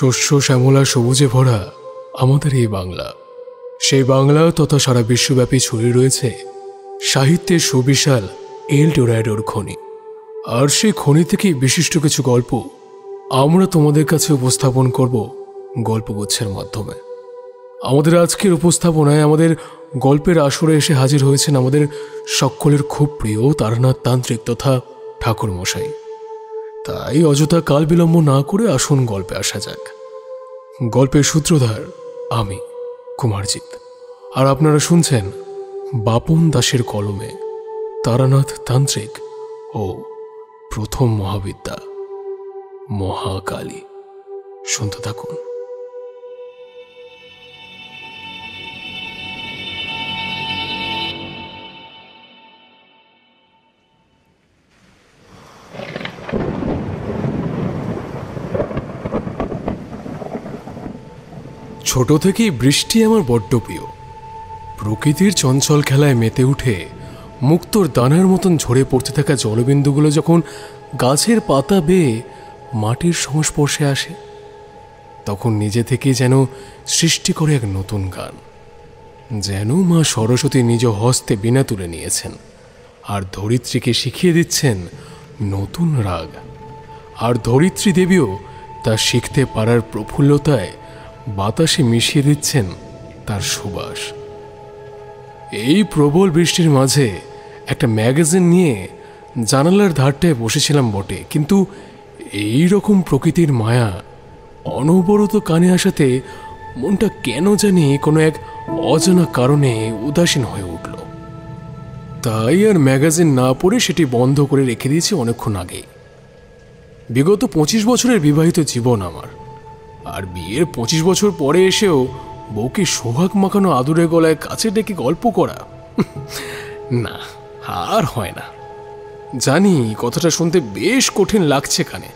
শস্য শ্যামলা সবুজে ভরা আমাদের এই বাংলা, সেই বাংলা তথা সারা বিশ্বব্যাপী ছড়িয়ে রয়েছে সাহিত্যের সুবিশাল এল ডোরাডোর খনি। আর সেই খনি থেকেই বিশিষ্ট কিছু গল্প আমরা তোমাদের কাছে উপস্থাপন করব গল্পগুচ্ছের মাধ্যমে। আমাদের আজকের উপস্থাপনায় আমাদের গল্পের আসরে এসে হাজির হয়েছেন আমাদের সকলের খুব প্রিয় তারানাথ তান্ত্রিক তথা ঠাকুরমশাই। তাই অযথা কাল বিলম্ব না করে আসুন গল্পে আসা যাক। গল্পের সূত্রধার আমি কুমারজিৎ, আর আপনারা শুনছেন বাপন দাসের কলমে তারানাথ তান্ত্রিক ও প্রথম মহাবিদ্যা মহাকালী। শুনতে থাকুন। ছোট থেকেই বৃষ্টি আমার বড্ড প্রিয়। প্রকৃতির চঞ্চল খেলায় মেতে উঠে মুক্তোর দানার মতন ঝরে পড়তে থাকা জলবিন্দুগুলো যখন গাছের পাতা বেয়ে মাটির সংস্পর্শে আসে, তখন নিজে থেকেই যেন সৃষ্টি করে এক নতুন গান, যেন মা সরস্বতী নিজ হস্তে বীণা তুলে নিয়েছেন আর ধরিত্রীকে শিখিয়ে দিচ্ছেন নতুন রাগ। আর ধরিত্রী দেবীও তা শিখতে পারার প্রফুল্লতায় বাতাসে মিশিয়ে দিচ্ছেন তার সুবাস। এই প্রবল বৃষ্টির মাঝে একটা ম্যাগাজিন নিয়ে জানালার ধারটায় বসেছিলাম বটে, কিন্তু এই রকম প্রকৃতির মায়া অনবরত কানে আসাতে মনটা কেন জানি কোনো এক অজানা কারণে উদাসীন হয়ে উঠল। তাই আর ম্যাগাজিন না পড়ে সেটি বন্ধ করে রেখে দিয়েছি অনেকক্ষণ আগেই। বিগত 25 বছরের বিবাহিত জীবন আমার, আর বিয়ের 25 বছর পরে এসেও বউকে সোহাগ মাখানো আদুরে গলায় কাছে ডেকে গল্প করা, না, আর হয় না। জানি কথাটা শুনতে বেশ কঠিন লাগছে কানে,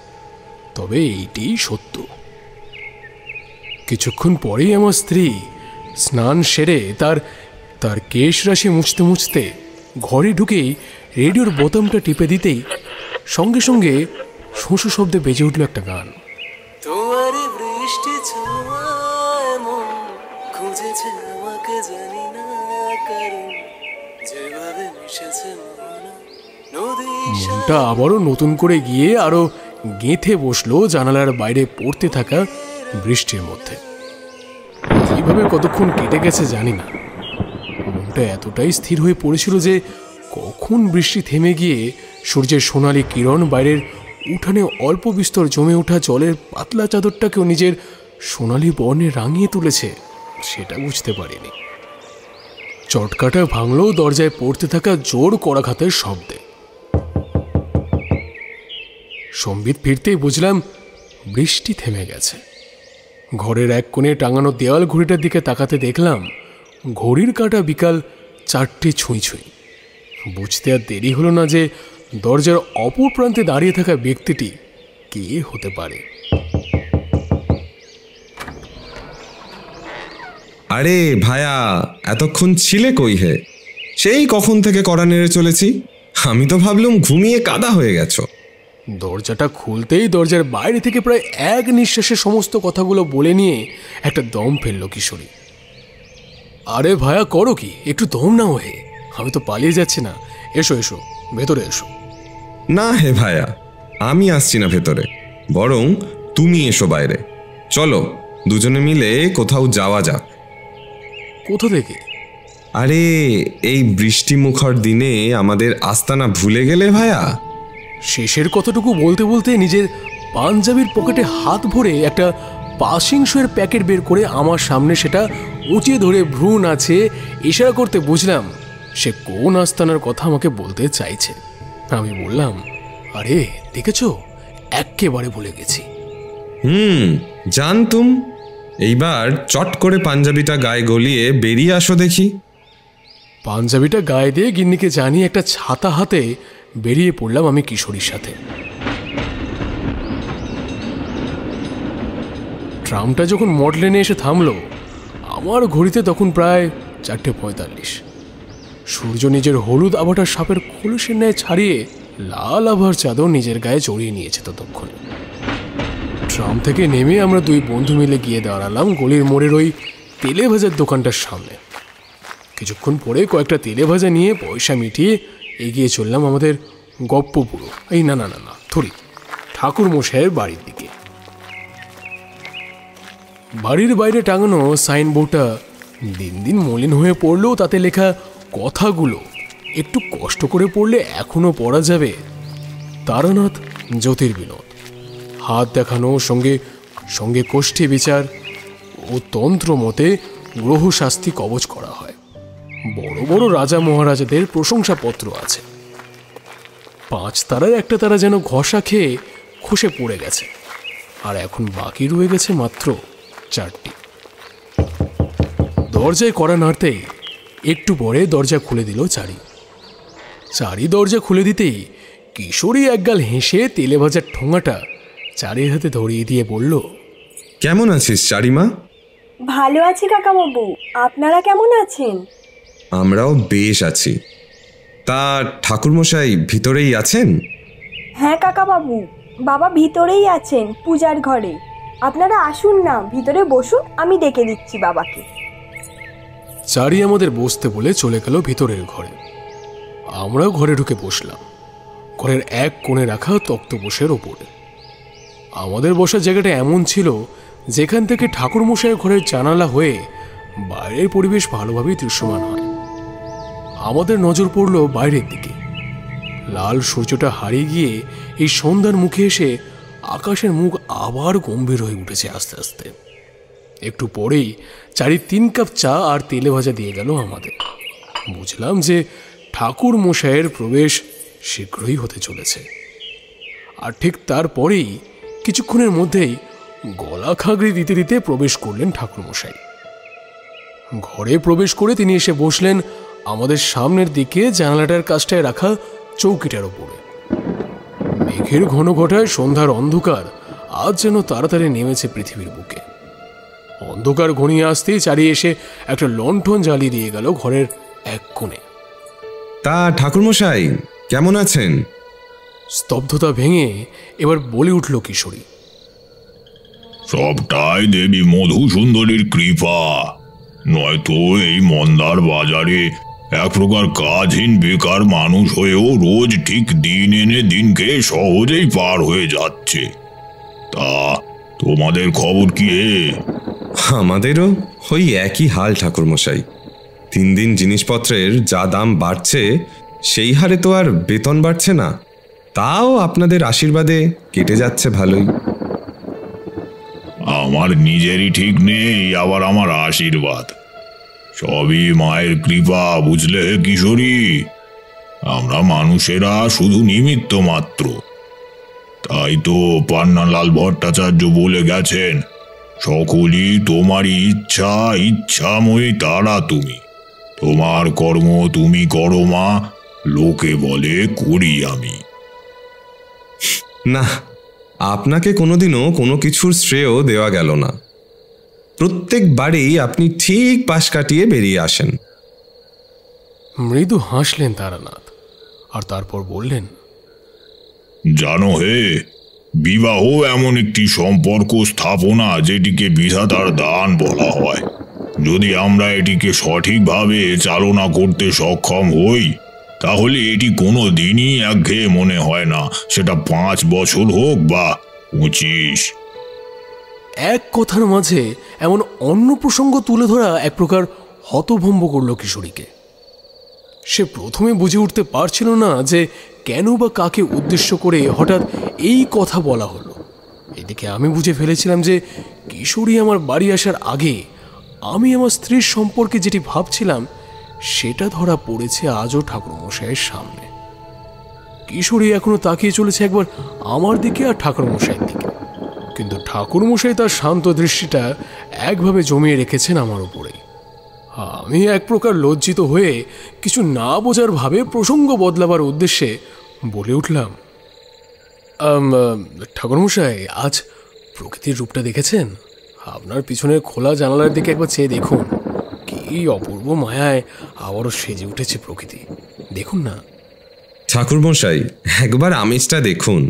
তবে এইটাই সত্য। কিছুক্ষণ পরেই আমার স্ত্রী স্নান সেরে তার কেশ রাশি মুছতে মুছতে ঘরে ঢুকেই রেডিওর বোতামটা টিপে দিতেই সঙ্গে সঙ্গে শোঁ শব্দে বেজে উঠল একটা গান। মনটা আবারও নতুন করে গিয়ে আরো গেঁথে বসলো জানালার বাইরে পড়তে থাকা বৃষ্টির মধ্যে। কিভাবে কতক্ষণ কেটে গেছে জানি না। মনটা এতটাই স্থির হয়ে পড়েছিল যে কখন বৃষ্টি থেমে গিয়ে সূর্যের সোনালি কিরণ বাইরের উঠানে অল্প বিস্তর জমে ওঠা জলের পাতলা চাদরটাকেও নিজের সোনালি বর্ণে রাঙিয়ে তুলেছে সেটা বুঝতে পারিনি। চটকাটা ভাঙল দরজায় পড়তে থাকা জোর করাঘাতের শব্দে। সম্বিত ফিরতেই বুঝলাম বৃষ্টি থেমে গেছে। ঘরের এক কোণে টাঙানো দেওয়াল ঘড়িটার দিকে তাকাতে দেখলাম ঘড়ির কাঁটা বিকাল 4টে ছুঁই ছুঁই। বুঝতে আর দেরি হলো না যে দরজার অপর প্রান্তে দাঁড়িয়ে থাকা ব্যক্তিটি কে হতে পারে। আরে ভায়া, এতক্ষণ ছিলে কই হে? সেই কখন থেকে কড়া নেড়ে চলেছি। আমি তো ভাবলুম ঘুমিয়ে কাদা হয়ে গেছো। দরজাটা খুলতেই দরজার বাইরে থেকে প্রায় এক নিঃশ্বাসে সমস্ত কথাগুলো বলে নিয়ে একটা দম ফেলল কিশোরী। আরে ভায়া, করো কি? একটু দম নাও হে, আমি তো পালিয়ে যাচ্ছি না। এসো এসো, ভেতরে এসো। না হে ভায়া, আমি আসছি না ভেতরে, বরং তুমি এসো বাইরে। চলো দুজনে মিলে কোথাও যাওয়া যাক। কোথা থেকে? আরে এই বৃষ্টি মুখর দিনে আমাদের আস্তানা ভুলে গেলে ভায়া? শেষের কতটুকু বলতে বলতে নিজের পাঞ্জাবির পকেটে হাত ভরে একটা পাসিংশোয়ের প্যাকেট বের করে আমার সামনে সেটা উঁচিয়ে ধরে ভ্রু নাচে ইশারা করতে বুঝলাম সে কোন আস্তানার কথা আমাকে বলতে চাইছে। আমি বললাম, আরে দেখেছো, একেবারে ভুলে গেছি। জানতুম। এইবার চট করে পাঞ্জাবিটা গায়ে গলিয়ে বেরিয়ে আসো দেখি। পাঞ্জাবিটা গায়ে দিয়ে গিন্নিকে জানিয়ে একটা ছাতা হাতে বেরিয়ে পড়লাম আমি কিশোরীর সাথে। ট্রামটা যখন মডলেনে এসে থামলো, আমার ঘড়িতে তখন প্রায় 4:45। সূর্য নিজের হলুদ আভাটা সাপের খোলসের ন্যায় ছাড়িয়ে লাল আভার চাদর নিজের গায়ে জড়িয়ে নিয়েছে ততক্ষণে। ট্রাম থেকে নেমে আমরা দুই বন্ধু মিলে গিয়ে দাঁড়ালাম গলির মোড়ের ওই তেলে ভাজার দোকানটার সামনে। কিছুক্ষণ পরে কয়েকটা তেলে ভাজা নিয়ে পয়সা মিটিয়ে এগিয়ে চললাম আমাদের গপ্পপুরো, এই না না না না থরি ঠাকুর মশাইয়ের বাড়ির দিকে। বাড়ির বাইরে টাঙানো সাইনবোর্ডটা দিন দিন মলিন হয়ে পড়লেও তাতে লেখা কথাগুলো একটু কষ্ট করে পড়লে এখনো পড়া যাবে। তারানাথ জ্যোতির্বিনোদ, হাত দেখানো, সঙ্গে সঙ্গে কোষ্ঠী বিচার ও তন্ত্র মতে গ্রহ শাস্তি কবচ করা হয়। বড় বড় রাজা মহারাজাদের প্রশংসাপত্র আছে। 5 তারার একটা তারা যেন ঘষা খেয়ে খসে পড়ে গেছে, আর এখন বাকি রয়ে গেছে মাত্র 4টি। দরজায় কড়া নাড়তেই একটু পরে দরজা খুলে দিল চারি দরজা খুলে দিতেই কিশোরী একগাল হেসে তেলে ভাজার ঠোঙাটা চারির হাতে ধরিয়ে দিয়ে বলল, কেমন আছিস চারিমা? ভালো আছি কাকাবাবু, আপনারা কেমন আছেন? আমরাও বেশ আছি। তা ঠাকুরমশাই ভিতরেই আছেন? হ্যাঁ কাকাবাবু, বাবা ভিতরেই আছেন পূজার ঘরে। আপনারা আসুন না, ভিতরে বসুন, আমি ডেকে দিচ্ছি বাবাকে। চারি আমাদের বসতে বলে চলে গেল ভিতরের ঘরে। আমরাও ঘরে ঢুকে বসলাম ঘরের এক কোণে রাখা তক্তপোষের ওপরে। আমাদের বসার জায়গাটা এমন ছিল যেখান থেকে ঠাকুরমশাইয়ের ঘরের জানালা হয়ে বাইরের পরিবেশ ভালোভাবেই দৃশ্যমান হয়। আমাদের নজর পড়ল বাইরের দিকে। লাল সূর্যটা হারিয়ে গিয়ে এই সন্ধ্যার মুখে এসে আকাশের মুখ আবার গম্ভীর হয়ে উঠেছে আস্তে আস্তে। একটু পরেই চারি 3 কাপ চা আর তেলে ভাজা দিয়ে গেল আমাদের। বুঝলাম যে ঠাকুর মশাইয়ের প্রবেশ শীঘ্রই হতে চলেছে। আর ঠিক তারপরেই কিছুক্ষণের মধ্যেই গলা খাগড়ি দিতে দিতে প্রবেশ করলেন ঠাকুরমশাই। ঘরে প্রবেশ করে তিনি এসে বসলেন আমাদের সামনের দিকে জানালাটার কাছটায় রাখা চৌকিটার ওপরে। মেঘের ঘন ঘটায় সন্ধ্যার অন্ধকার আজ যেন তাড়াতাড়ি নেমেছে পৃথিবীর বুকে। অন্ধকার ঘনিয়ে আসতেই চারিয়ে এসে একটা লণ্ঠন জ্বালিয়ে দিয়ে গেল ঘরের এক কোণে। তা ঠাকুরমশাই কেমন আছেন? স্তব্ধতা ভেঙে এবার বলে উঠল কিশোরী, সবটাই দেবী মধুসুন্দরীর কৃপা, নয়তো এই মন্দার বাজারে এক প্রকার কাজহীন বেকার মানুষ হয়েও রোজ ঠিক দিন এনে দিনকে সহজেই পার হয়ে যাচ্ছে। তা তোমাদের খবর কি? আমাদেরও ওই একই হাল ঠাকুরমশাই। 3 দিন জিনিসপত্রের যা দাম বাড়ছে সেই হারে তো আর বেতন বাড়ছে না। তাও আপনাদের আশীর্বাদে কেটে যাচ্ছে ভালোই। আমার নিজেরই ঠিক নেই, আবার আমার আশীর্বাদ। সবই মায়ের কৃপা, বুঝলে কিশোরী। আমরা মানুষেরা শুধু নিমিত্ত মাত্র। তাই তো পান্নালাল ভট্টাচার্য বলে গেছেন, সকলই তোমারই ইচ্ছাময়ী তারা তুমি। তোমার কর্ম তুমি করো মা, লোকে বলে করি আমি। না, আপনাকে কোনোদিনও কোনো কিছুর শ্রেয় দেওয়া গেল না। প্রত্যেকবারেই আপনি ঠিক পাশ কাটিয়ে বেরিয়ে আসেন। মৃদু হাসলেন তারানাথ, আর তারপর বললেন, জানো হে, বিবাহ এমন একটি সম্পর্ক স্থাপনা যেটিকে বিধাতার দান বলা হয়। যদি আমরা এটিকে সঠিকভাবে চালনা করতে সক্ষম হই, তাহলে এটি কোনো দিনই একঘেয়ে মনে হয় না, সেটা 5 বছর হোক বা 25। এক কথার মাঝে এমন অন্য প্রসঙ্গ তুলে ধরা এক প্রকার হতভম্ব করল কিশোরীকে। সে প্রথমে বুঝে উঠতে পারছিল না যে কেন বা কাকে উদ্দেশ্য করে হঠাৎ এই কথা বলা হলো। এদিকে আমি বুঝে ফেলেছিলাম যে কিশোরী আমার বাড়ি আসার আগে আমি আমার স্ত্রীর সম্পর্কে যেটি ভাবছিলাম সেটা ধরা পড়েছে আজও ঠাকুরমশাইয়ের সামনে। কিশোরী এখনো তাকিয়ে চলেছে একবার আমার দিকে আর ঠাকুরমশাইয়ের দিকে, কিন্তু ঠাকুরমশাই তার শান্ত দৃষ্টিটা একভাবে জমিয়ে রেখেছেন আমার উপরেই। আমি এক প্রকার লজ্জিত হয়ে কিছু না বোঝার ভাবে প্রসঙ্গ বদলাবার উদ্দেশ্যে বলে উঠলাম, ঠাকুরমশাই, আজ প্রকৃতির রূপটা দেখেছেন? আপনার পিছনের খোলা জানালার দিকে একবার চেয়ে দেখুন, কি অপূর্ব মায়ায় আবারও সেজে উঠেছে প্রকৃতি। দেখুন না। ঠাকুরমশাই, একবার আমেজটা দেখুন।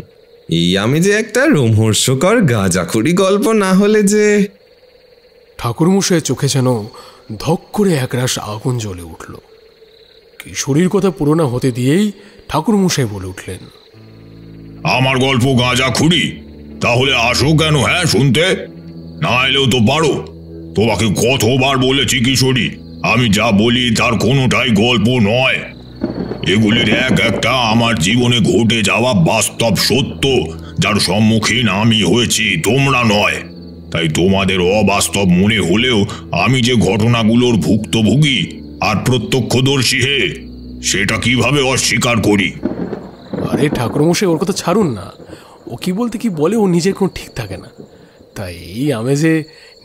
এই আমেজে একটা রোমহর্ষকর গাঁজাখড়ি গল্প না হলে যে। ঠাকুরমশাই চোখে যেন ধক করে একরাশ আগুন জ্বলে উঠল। কিশোরীর কথা পুরোনো হতে দিয়েই ঠাকুরমশাই বলে উঠলেন, আমার গল্প গাঁজাখুরি? তাহলে আসো কেন, হ্যাঁ, শুনতে? না এলেও তো পারো। তোমাকে কতবার বলেছি কিশোরী, আমি যা বলি তার কোনোটাই গল্প নয়। এগুলির এক একটা আমার জীবনে ঘটে যাওয়া বাস্তব সত্য, যার সম্মুখীন আমি হয়েছি, তোমরা নয়। তাই তোমাদের অবাস্তব মনে হলেও আমি যে ঘটনাগুলোর ভুক্তভোগী আর প্রত্যক্ষদর্শী হে, সেটা কিভাবে অস্বীকার করি? আরে ঠাকুরমশাই, ওর কথা ছাড়ুন না। ও কি বলতে কি বলে, ও নিজের কোনো ঠিক থাকে না। তাই এই আমেজে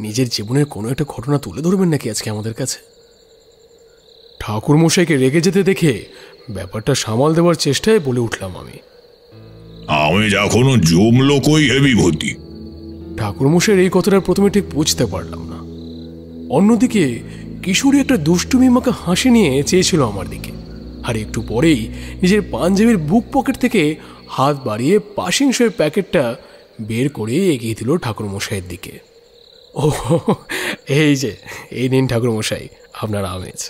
নিজের জীবনের কোনো একটা ঘটনা তুলে ধরবেন নাকি আজকে আমাদের কাছে? ঠাকুরমশাইকে রেগে যেতে দেখে ব্যাপারটা সামাল দেওয়ার চেষ্টায় বলে উঠলাম আমি এখনো জমলো কই হে বিভূতি? ঠাকুরমশাইয়ের এই কথাটা প্রথমে ঠিক বুঝতে পারলাম না। অন্যদিকে কিশোরী একটা দুষ্টুমি মাখা হাসি নিয়ে চেয়েছিল আমার দিকে, আর একটু পরেই নিজের পাঞ্জাবির বুক পকেট থেকে হাত বাড়িয়ে পাশিংসের প্যাকেটটা বের করে এগিয়ে দিল ঠাকুরমশাইয়ের দিকে। ও, এই যে, এই নিন ঠাকুরমশাই আপনার আমেজ।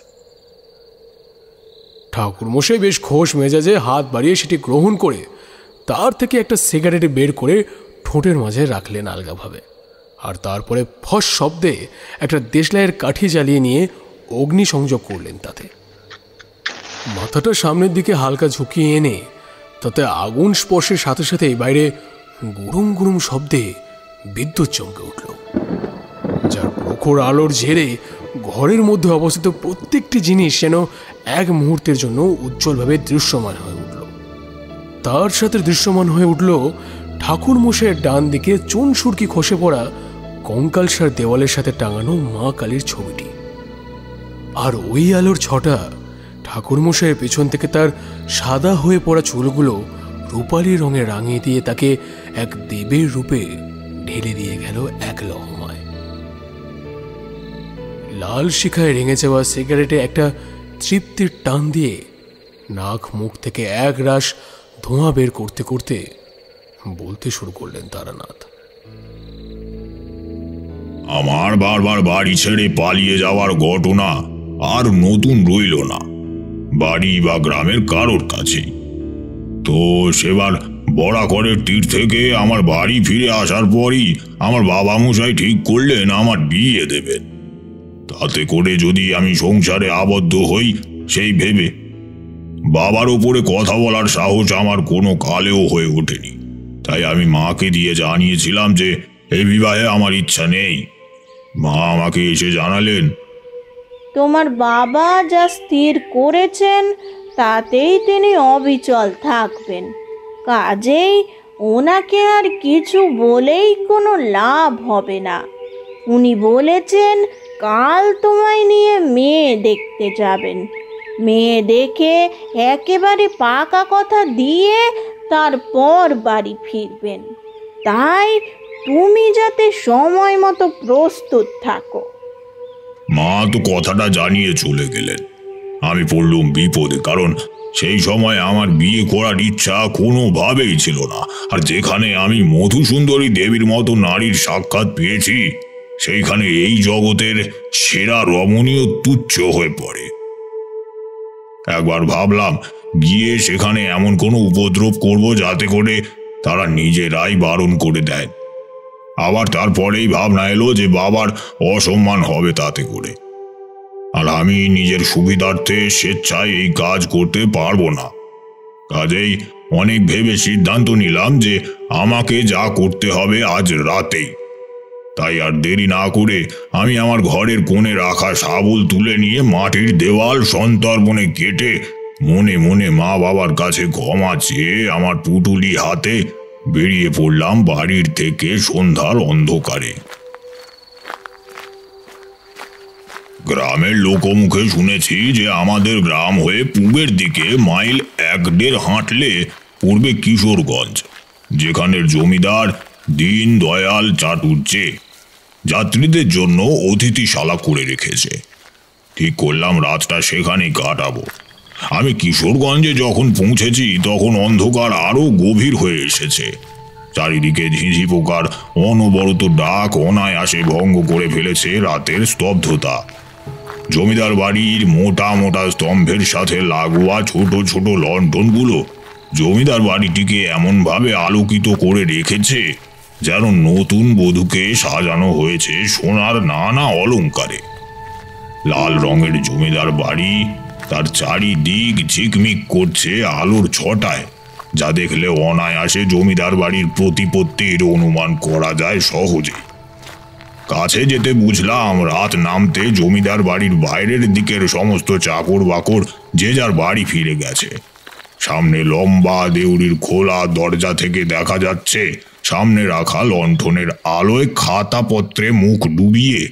ঠাকুরমশাই বেশ খোশ মেজাজে হাত বাড়িয়ে সেটি গ্রহণ করে তার থেকে একটা সিগারেট বের করে ঠোঁটের মাঝে রাখলেন আলগাভাবে, আর তারপরে ফস শব্দে একটা দেশলাইয়ের কাঠি জ্বালিয়ে নিয়ে অগ্নি সংযোগ করলেন। তাতে মাথাটা সামনের দিকে হালকা ঝুঁকিয়ে এনে তাতে আগুন স্পর্শের সাথে সাথেই বাইরে গুরুম গুরুম শব্দে বিদ্যুৎ চমকে উঠল, যার প্রখর আলোর ঝেড়ে ঘরের মধ্যে অবস্থিত প্রত্যেকটি জিনিস যেন এক মুহূর্তের জন্য উজ্জ্বলভাবে দৃশ্যমান হয়ে উঠল। তার সাথে দৃশ্যমান হয়ে উঠল ঠাকুরমশাইয়ের ডান দিকে চুন সুরকি খসে পড়া কঙ্কালসার দেওয়ালের সাথে টাঙানো মা কালীর ছবিটি। আর ওই আলোর ছটা ঠাকুরমশাইয়ের পেছন থেকে তার সাদা হয়ে পড়া চুলগুলো রূপালি রঙে রাঙিয়ে দিয়ে তাকে এক দেবীর রূপে ঢেলে দিয়ে গেল এক লহমায়। লাল শিখায় রেঙে যাওয়া সিগারেটে একটা তৃপ্তির টান দিয়ে নাক মুখ থেকে এক রাশ ধোঁয়া বের করতে করতে বলতে শুরু করলেন তারানাথ, আমার বারবার বাড়ি ছেড়ে পালিয়ে যাওয়ার ঘটনা আর নতুন রইল না বাড়ি বা গ্রামের কারোর কাছে। তো সেবার বরাকরের তীর থেকে আমার বাড়ি ফিরে আসার পরই আমার বাবা মশাই ঠিক করলেন আমার বিয়ে দেবেন। তাতে করে যদি আমি সংসারে আবদ্ধ হই সেই ভেবে বাবার ওপরে কথা বলার সাহস আমার কোনো কালেও হয়ে ওঠেনি। তাই আমি মাকে দিয়ে জানিয়েছিলাম যে এই বিবাহে আমার ইচ্ছা নেই। মা আমাকে এসে জানালেন, তোমার বাবা যা স্থির করেছেন তাতেই তিনি অবিচল থাকবেন, কাজেই ওনাকে আর কিছু বলেই কোনো লাভ হবে না। উনি বলেছেন কাল তোমায় নিয়ে মেয়ে দেখতে যাবেন, মেয়ে দেখে একেবারে পাকা কথা দিয়ে তারপর বাড়ি ফিরবেন। তাই তুমি যাতে সময় মতো প্রস্তুত থাকো। মা তো কথাটা জানিয়ে চলে গেলেন। আমি পড়লুম বিপদে, কারণ সেই সময় আমার বিয়ে করার ইচ্ছা কোনোভাবেই ছিল না। আর যেখানে আমি মধুসুন্দরী দেবীর মতো নারীর সাক্ষাৎ পেয়েছি, সেইখানে এই জগতের সেরা রমণীয় তুচ্ছ হয়ে পড়ে। একবার ভাবলাম গিয়ে সেখানে এমন কোনো উপদ্রব করব যাতে করে তারা নিজেরাই বারণ করে দেয়। আবার তারপরেই ভাবনা এলো যে বাবার অসম্মান হবে তাতে করে, আর আমি নিজের সুবিধার্থে স্বেচ্ছায় এই কাজ করতে পারবো না। কাজেই অনেক ভেবে সিদ্ধান্ত নিলাম যে আমাকে যা করতে হবে আজ রাতেই। তাই আর দেরি না করে আমি আমার ঘরের কোণে রাখা শাবল তুলে নিয়ে মাটির দেওয়াল সন্তর্পণে কেটে মনে মনে মা বাবার কাছে ক্ষমা চেয়ে আমার পুটুলি হাতে বেরিয়ে পড়লাম বাড়ির থেকে সন্ধ্যার অন্ধকারে। গ্রামের লোকমুখে শুনেছি যে আমাদের গ্রাম হয়ে পূবের দিকে মাইল 1-1.5 হাঁটলে পড়বে কিশোরগঞ্জ, যেখানের জমিদার দীন দয়াল চাটুর্যে যাত্রীদের জন্য অতিথিশালা করে রেখেছে। ঠিক করলাম রাতটা সেখানেই কাটাবো। আমি কিশোরগঞ্জে যখন পৌঁছেছি তখন অন্ধকার আরো গভীর হয়ে এসেছে। চারিদিকে ঝিঝি পোকার অনবরত ডাক অনায়াসে ভঙ্গ করে ফেলেছে রাতের স্তব্ধতা। জমিদার বাড়ির মোটা মোটা স্তম্ভের সাথে লাগোয়া ছোট ছোট লণ্ঠনগুলো জমিদার বাড়িটিকে এমনভাবে আলোকিত করে রেখেছে যেন নতুন বধূকে সাজানো হয়েছে সোনার নানা অলংকারে। লাল রঙের জমিদার বাড়ি, তার চারিদিক ঝিকমিক করছে আলোর ছটায়, যা দেখলে অনায়াসে জমিদার বাড়ির প্রতিপত্তির অনুমান করা যায় সহজে। কাছে যেতে বুঝলাম রাত নামতে জমিদার বাড়ির বাইরের দিকের সমস্ত চাকর বাকর যে যার বাড়ি ফিরে গেছে। সামনে লম্বা দেউড়ির খোলা দরজা থেকে দেখা যাচ্ছে সামনে রাখা লণ্ঠনের আলোয় খাতাপত্রে মুখ ডুবিয়ে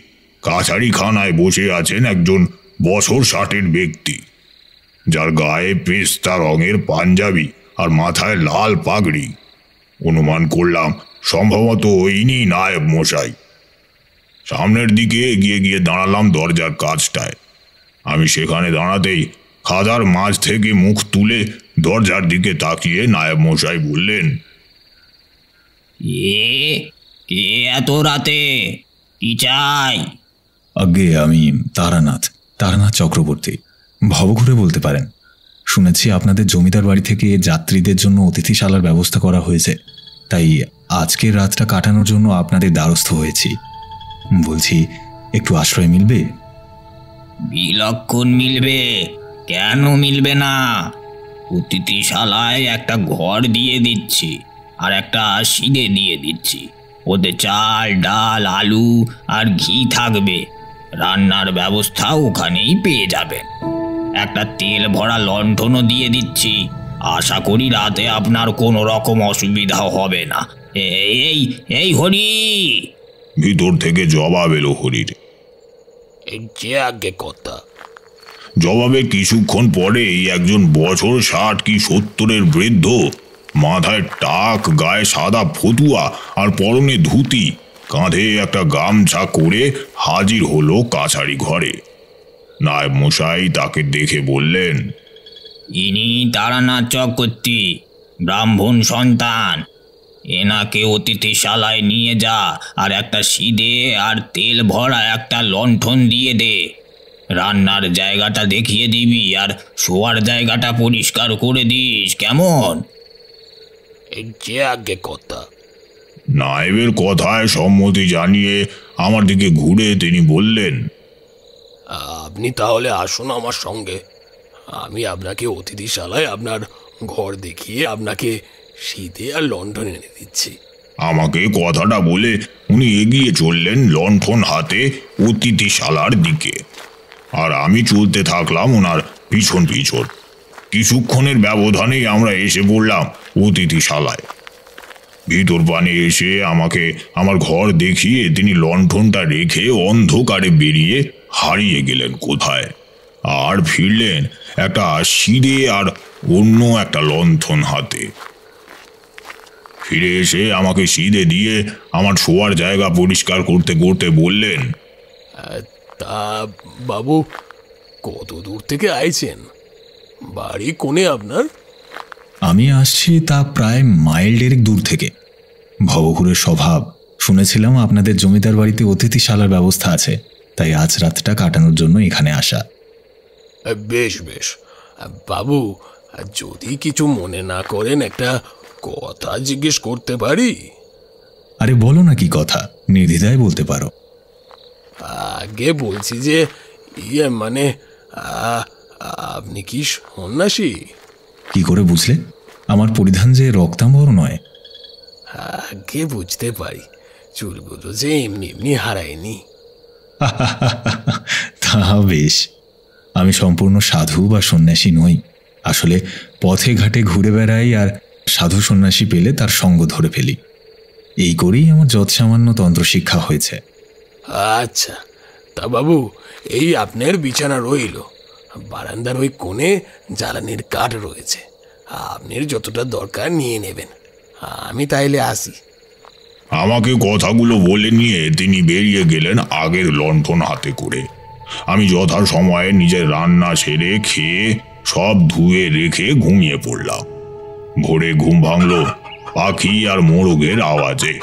কাছারিখানায় বসে আছেন একজন বছর 60-এর ব্যক্তি, যার গায়ে পেস্তা রঙের পাঞ্জাবি আর মাথায় লাল পাগড়ি। অনুমান করলাম সম্ভবত ইনি নায়েব মশাই। সামনের দিকে এগিয়ে গিয়ে দাঁড়ালাম দরজার কাছটায়। আমি সেখানে দাঁড়াতেই খাদার মাঝ থেকে মুখ তুলে দরজার দিকে তাকিয়ে নায়েব মশাই বললেন, কে এত রাতে? কি চাই? আগে আমি তারানাথ চক্রবর্তী। ভবঘুরে বলতে পারেন। শুনেছি আপনাদের জমিদার বাড়ি থেকে যাত্রীদের জন্য অতিথিশালার ব্যবস্থা করা হয়েছে, তাই আজকের রাতটা কাটানোর জন্য আপনাদের দ্বারস্থ হয়েছি। বলছি, একটু আশ্রয় মিলবে? বিলক্ষণ মিলবে, কেন মিলবে না? অতিথিশালায় একটা ঘর দিয়ে দিচ্ছি আর একটা সিদে দিয়ে দিচ্ছি। ওতে চাল, ডাল, আলু আর ঘি থাকবে। রান্নার ব্যবস্থা ওখানেই পেয়ে যাবেন। একটা তেল ভরা লণ্ঠনও দিয়ে দিচ্ছি। আশা করি রাতে আপনার কোনো রকম অসুবিধা হবে না। এই হরি! ভিতর থেকে জবাব এলো হরির। যে আগে কথা। জবাবে কিছুক্ষণ পরেই একজন বছর 60 কি 70-এর বৃদ্ধ, মাথায় টাক, গায়ে সাদা ফতুয়া আর পরনে ধুতি, কাঁধে একটা গামছা করে হাজির হলো কাছারি ঘরে। নায়েব মশাই তাকে দেখে বললেন, ইনি তারানাথ চক্রবর্তী, ব্রাহ্মণ সন্তান। এনাকে অতিথিশালায় নিয়ে যা আর একটা সিদে আর তেল ভরা একটা লণ্ঠন দিয়ে দে। রান্নার জায়গাটা দেখিয়ে দিবি আর শোয়ার জায়গাটা পরিষ্কার করে দিস, কেমন? যে আগে কথা। নায়েবের কথায় সম্মতি জানিয়ে আমার দিকে ঘুরে তিনি বললেন, আপনি তাহলে আসুন আমার সঙ্গে। আমি আপনাকে অতিথিশালায় আপনার ঘর দেখিয়ে আপনাকে শীতে আর লণ্ঠন এনে দিচ্ছি। আমাকে কথাটা বলে উনি এগিয়ে চললেন লণ্ঠন হাতে অতিথিশালার দিকে, আর আমি চলতে থাকলাম ওনার পিছন পিছন। কিছুক্ষণের ব্যবধানেই আমরা এসে পড়লাম অতিথিশালায়। ভিতর পানে এসে আমাকে আমার ঘর দেখিয়ে তিনি লণ্ঠনটা রেখে অন্ধকারে বেরিয়ে হারিয়ে গেলেন কোথায়, আর ফিরলেন একটা সিঁড়ে আর অন্য একটা লণ্ঠন হাতে। ফিরে এসে আমাকে সিঁড়ে দিয়ে আমার শোয়ার জায়গা পরিষ্কার করতে করতে বললেন, তা বাবু, কত দূর থেকে আইছেন? বাড়ি কোনে আপনার? আমি আসছি তা প্রায় মাইল 1.5 দূর থেকে। ভবঘুরের স্বভাব, শুনেছিলাম আপনাদের জমিদার বাড়িতে অতিথিশালার ব্যবস্থা আছে, তাই আজ রাতটা কাটানোর জন্য এখানে আসা। বেশ বেশ বাবু, যদি কিছু মনে না করেন একটা কথা জিজ্ঞেস করতে পারি? আরে বলো না, কি কথা, নির্দ্বিধায় বলতে পারো। আগে বলছি যে মানে আপনি কি সন্ন্যাসী? কি করে বুঝলে? আমার পরিধান যে রক্তাম্বর নয়। আগে বুঝতে পারি, চুলগুলো যে এমনি এমনি হারায়নি। তা বেশ, আমি সম্পূর্ণ সাধু বা সন্ন্যাসী নই। আসলে পথে ঘাটে ঘুরে বেড়াই আর সাধু সন্ন্যাসী পেলে তার সঙ্গ ধরে ফেলি। এই করেই আমার যৎসামান্য তন্ত্র শিক্ষা হয়েছে। আচ্ছা, তা বাবু, এই আপনার বিছানা রইল, বারান্দার ওই কোণে জ্বালানির কাঠ রয়েছে, আপনার যতটা দরকার নিয়ে নেবেন। আমি তাইলে আসি। আমাকে কথাগুলো বলে নিয়ে তিনি বেরিয়ে গেলেন আগের লণ্ঠন হাতে করে। আমি যথা সময়ে নিজের রান্না সেরে খেয়ে সব ধুয়ে রেখে ঘুমিয়ে পড়লাম। ভোরে ঘুম ভাঙল পাখি আর মোরগের আওয়াজে।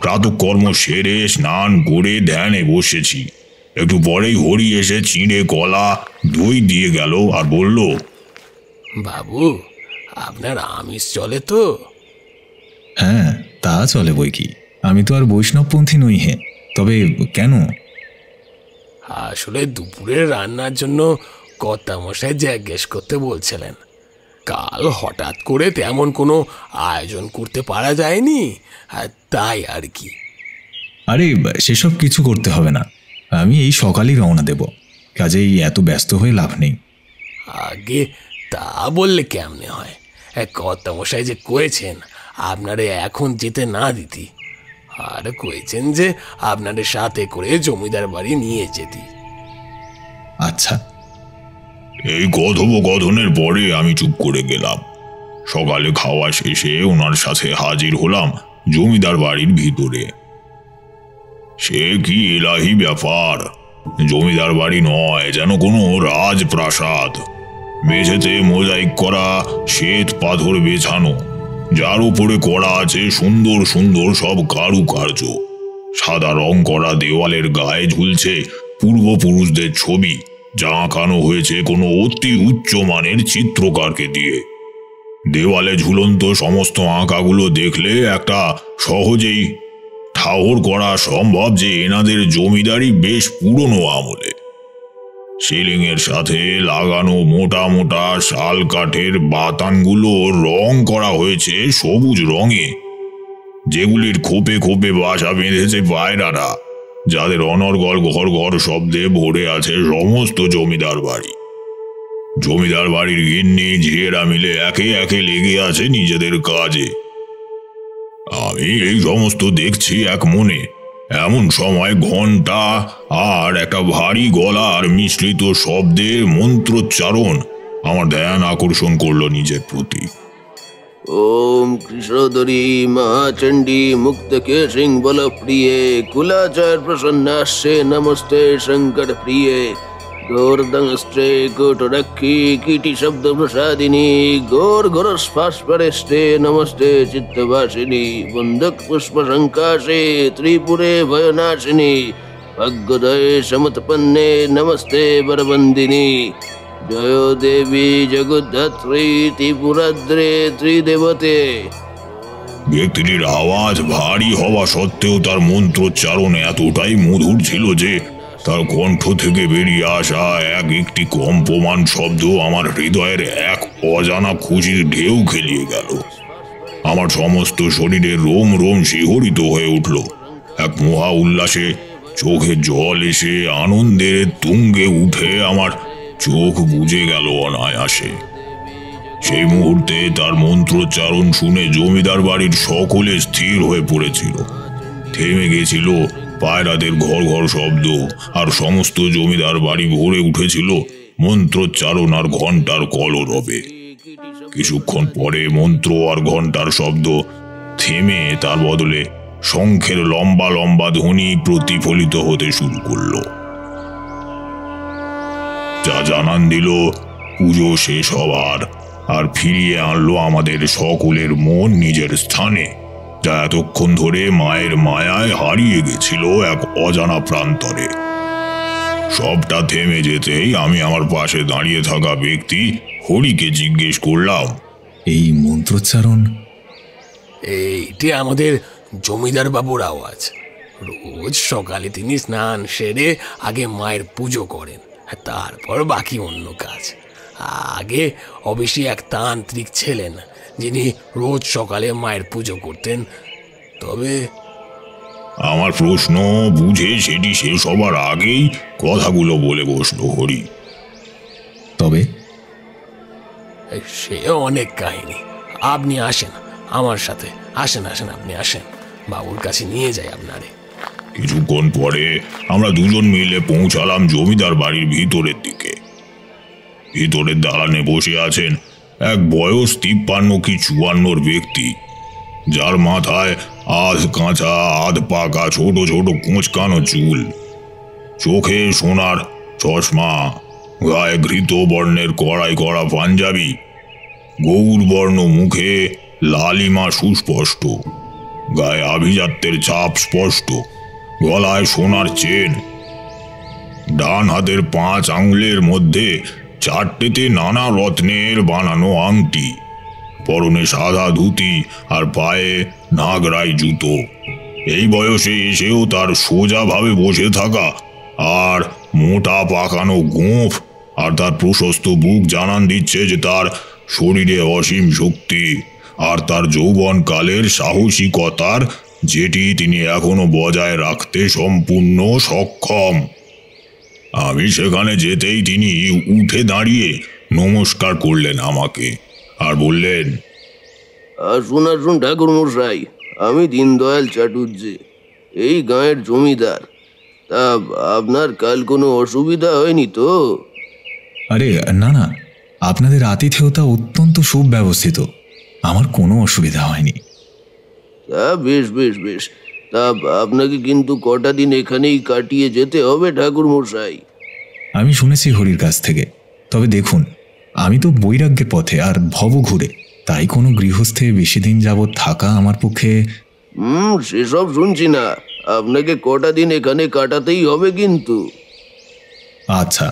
প্রাতঃকর্ম সেরে স্নান করে ধ্যানে বসেছি। একটু পরেই হরি এসে চিঁড়ে কলা দই দিয়ে গেল আর বলল, বাবু, আপনার আমিষ চলে তো? হ্যাঁ, তা চলে বই কি, আমি তো আর বৈষ্ণবপন্থী নই হে। তবে কেন? আসলে দুপুরের রান্নার জন্য কর্তামশাই জিজ্ঞেস করতে বলছিলেন। কাল হঠাৎ করে তেমন কোনো আয়োজন করতে পারা যায়নি, আর তাই আর কি। আরে সেসব কিছু করতে হবে না, আমি এই সকালেই রওনা দেব, কাজেই এত ব্যস্ত হয়ে লাভ নেই। আগে তা বললে কেমনে হয়? কর্তামশাই যে কয়েছেন আপনারে এখন যেতে না দিতি, আর কয়েছেন যে আপনাদের সাথে করে জমিদার বাড়ি নিয়ে যেতি। আচ্ছা। এই কথোপকথনের পরে আমি চুপ করে গেলাম। সকালে খাওয়া শেষে ওনার সাথে হাজির হলাম জমিদার বাড়ির ভিতরে। সে কি এলাহি ব্যাপার! জমিদার বাড়ি নয়, যেন কোনো রাজপ্রাসাদ। মেঝেতে মোজাইক করা শ্বেত পাথর বেছানো, যার উপরে করা আছে সুন্দর সুন্দর সব কারুকার্য। সাদা রং করা দেওয়ালের গায়ে ঝুলছে পূর্বপুরুষদের ছবি, যা আঁকানো হয়েছে কোনো অতি উচ্চমানের চিত্রকারকে দিয়ে। দেওয়ালে ঝুলন্ত সমস্ত আঁকাগুলো দেখলে একটা সহজেই ঠাহর করা সম্ভব যে এনাদের জমিদারি বেশ পুরনো আমলে। সিলিংয়ের সাথে লাগানো মোটা মোটা শাল কাঠের বাতানগুলো রং করা হয়েছে সবুজ রঙে, যেগুলির খোপে খোপে বাসা বেঁধেছে পায়রারা, যাদের অনর্গল ঘর ঘর শব্দে ভরে আছে সমস্ত জমিদার বাড়ি। জমিদার বাড়ির গিন্নি ঝিয়েরা মিলে একে একে লেগে আছে নিজেদের কাজে। আমি এই সমস্ত দেখছি এক মনে। এমন সময় ঘণ্টা আর একটা ভারী গলার মিশ্রিত শব্দের মন্ত্রোচ্চারণ আমার ধ্যান আকর্ষণ করলো নিজের প্রতি। ओम कृष्णोदरी महाचंडी मुक्त के सिंह बल प्रिय कुलाचार प्रसन्नाश्चे नमस्ते शंकर प्रिय गौरदंस्ते कोटरक्षी कीटी शब्द प्रसादिनी गौर घोर स्फास्परेस्ते नमस्ते चित्तवासिनी वंदक पुष्प संकाशे त्रिपुरे भयनाशिनी भगवदय समतपन्ने नमस्ते बरबंदिनी जय देवी जगद्धात्री त्रिपुराद्रे त्रिदेवते। ব্যক্তিটির আওয়াজ ভারী হওয়া সত্ত্বেও তার মন্ত্রোচ্চারণ এতটাই মধুর ছিল যে তার কণ্ঠ থেকে বেরিয়ে আসা এক একটি কম্পমান শব্দ আমার হৃদয়ের এক অজানা খুশির ঢেউ খেলিয়ে গেল। আমার সমস্ত শরীরে রোম রোম শিহরিত হয়ে উঠল। এক মহা উল্লাসে চোখে জল এসে আনন্দের তুঙ্গে উঠে আমার চোখ বুজে গেল অনায়াসে। সেই মুহূর্তে তার মন্ত্রোচ্চারণ শুনে জমিদার বাড়ির সকলে স্থির হয়ে পড়েছিল। থেমে গেছিল পায়রাদের ঘর ঘর শব্দ, আর সমস্ত জমিদার বাড়ি ভরে উঠেছিল মন্ত্রোচ্চারণ আর ঘণ্টার কলরবে। কিছুক্ষণ পরে মন্ত্র আর ঘণ্টার শব্দ থেমে তার বদলে শঙ্খের লম্বা লম্বা ধ্বনি প্রতিফলিত হতে শুরু করলো, যা জানান দিল পুজো শেষ হবার আর ফিরিয়ে আনলো আমাদের সকলের মন নিজের স্থানে, যা এতক্ষণ ধরে মায়ের মায়ায় হারিয়ে গেছিল এক অজানা প্রান্তরে। সবটা থেমে যেতেই আমি আমার পাশে দাঁড়িয়ে থাকা ব্যক্তি হরিকে জিজ্ঞেস করলাম, এই মন্ত্রোচ্চারণ? এইটি আমাদের জমিদার বাবুর আওয়াজ। রোজ সকালে তিনি স্নান সেরে আগে মায়ের পুজো করেন, তারপর বাকি অন্য কাজ। আগে অবশ্যই এক তান্ত্রিক ছিলেন যিনি রোজ সকালে মায়ের পুজো করতেন। তবে আমার প্রশ্ন বুঝে সেটি শেষ হবার আগেই কথাগুলো বলে বসলো হরি। তবে সে অনেক কাহিনী। আপনি আসেন আমার সাথে, আসেন আসেন, আপনি আসেন, বাবুর কাছে নিয়ে যাই আপনারে। কিছুক্ষণ পরে আমরা দুজন মিলে পৌঁছালাম জমিদার বাড়ির ভিতরের দিকে। ভিতরের দালানে বসে আছেন এক বয়স 53 কি 54 ব্যক্তি, যার মাথায় আধ কাঁচা আধ পাকা ছোট ছোট কোঁচকানো চুল, চোখে সোনার চশমা, গায়ে ঘৃত বর্ণের কড়াই করা পাঞ্জাবি, গৌর বর্ণ মুখে লালিমা সুস্পষ্ট, গায়ে আভিজাত্যের ছাপ স্পষ্ট, গলায় সোনার চেন, ডান হাতের 5 আঙুলের মধ্যে 4টেতে নানা রত্নের বানানো আংটি, পরনে সাদা ধুতি আর পায়ে নাগরাই জুতো। এই বয়সে এসেও তার সোজাভাবে বসে থাকা আর মোটা পাকানো গোঁফ আর তার প্রশস্ত বুক জানান দিচ্ছে যে তার শরীরে অসীম শক্তি আর তার যৌবনকালের সাহসিকতার যেটি তিনি এখনো বজায় রাখতে সম্পূর্ণ সক্ষম। আমি সেখানে যেতেই তিনি উঠে দাঁড়িয়ে নমস্কার করলেন আমাকে আর বললেন, আসুন আসুন ঠাকুর মশাই, আমি দীনদয়াল চাটুর্যে, এই গাঁয়ের জমিদার। তা আপনার কাল কোনো অসুবিধা হয়নি তো? আরে না না, আপনাদের আতিথেয়তা অত্যন্ত সুব্যবস্থিত, আমার কোনো অসুবিধা হয়নি। তা বেশ বেশ বেশ। তা আপনাকে কিন্তু কটা দিন এখানেই কাটিয়ে যেতে হবে ঠাকুর মশাই। আমি শুনেছি হরির কাছ থেকে। তবে দেখুন, আমি তো বৈরাগ্যের পথে আর ভব ঘুরে, তাই কোনো গৃহস্থে বেশি দিন যাবৎ থাকা আমার পক্ষে। সেসব শুনছি না, আপনাকে কটা দিন এখানে কাটাতেই হবে কিন্তু। আচ্ছা,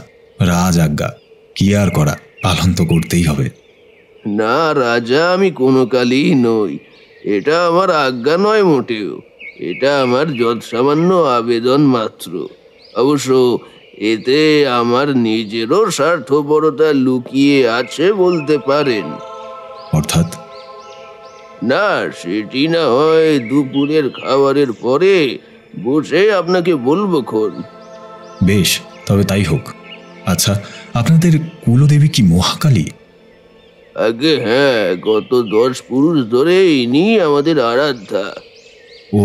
রাজ আজ্ঞা, কি আর করা, পালন তো করতেই হবে। না রাজা আমি কোনো কালেই নই, এটা আমার আজ্ঞা নয় মোটেও, এটা আমার যৎসামান্য আবেদন মাত্র। অবশ্য এতে আমার নিজেরও স্বার্থপরতা লুকিয়ে আছে বলতে পারেন। অর্থাৎ? না সেটি না হয় দুপুরের খাবারের পরে বসে আপনাকে বলবো খন। বেশ, তবে তাই হোক। আচ্ছা, আপনাদের কুলদেবী কি মহাকালী? আগে হ্যাঁ, গত 10 পুরুষ ধরে ইনি আমাদের আরাধ্যা। ও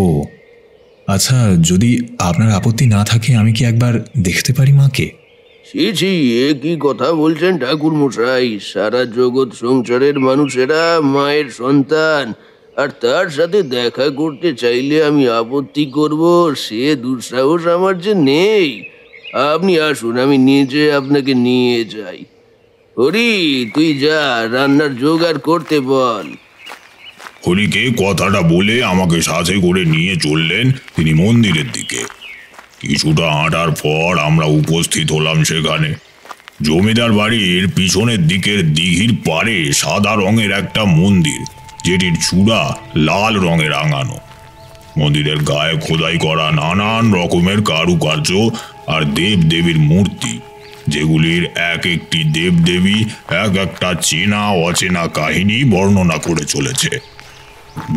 আচ্ছা, যদি আপনার আপত্তি না থাকে আমি কি একবার দেখতে পারি মাকে? ছি ছি, এ কি কথা বলছেন ঠাকুর মশাই? সারা জগৎ সংসারের মানুষেরা মায়ের সন্তান, আর তার সাথে দেখা করতে চাইলে আমি আপত্তি করব, সে দুঃসাহস আমার যে নেই। আপনি আসুন, আমি নিজে আপনাকে নিয়ে যাই। হরি, তুই যা, রান্নার জোগাড় করতে বল। হরিকে কথাটা বলে আমাকে সাথে করে নিয়ে চললেন তিনি মন্দিরের দিকে। কিছুটা হাঁটার পর আমরা উপস্থিত হলাম সেখানে। জমিদার বাড়ির পিছনের দিকের দিঘির পাড়ে সাদা রঙের একটা মন্দির, যেটির চূড়া লাল রঙে রাঙানো। মন্দিরের গায়ে খোদাই করা নানান রকমের কারুকার্য আর দেব দেবীর মূর্তি, যেগুলির এক একটি দেবদেবী এক একটা চেনা অচেনা কাহিনী বর্ণনা করে চলেছে।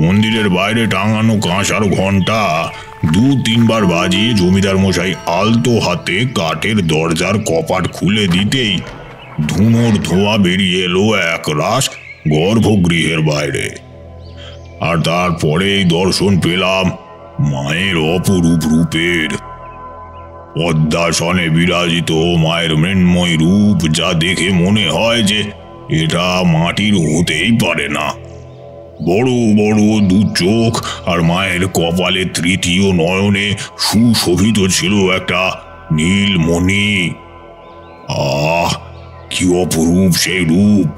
মন্দিরের বাইরে টাঙানো কাঁসার ঘণ্টা 2-3 বার বাজিয়ে জমিদার মশাই আলতো হাতে কাঠের দরজার কপাট খুলে দিতেই ধুনোর ধোঁয়া বেরিয়ে এলো এক রাশ গর্ভগৃহের বাইরে। আর তারপরেই দর্শন পেলাম মায়ের অপরূপ রূপের। পদ্মাসনে বিরাজিত মায়ের মৃন্ময় রূপ, যা দেখে মনে হয় যে এটা মাটির হতেই পারে না। বড় বড় 2 চোখ আর মায়ের কপালে 3য় নয়নে সুশোভিত ছিল একটা নীলমণি। আহ, কি অপরূপ সেই রূপ!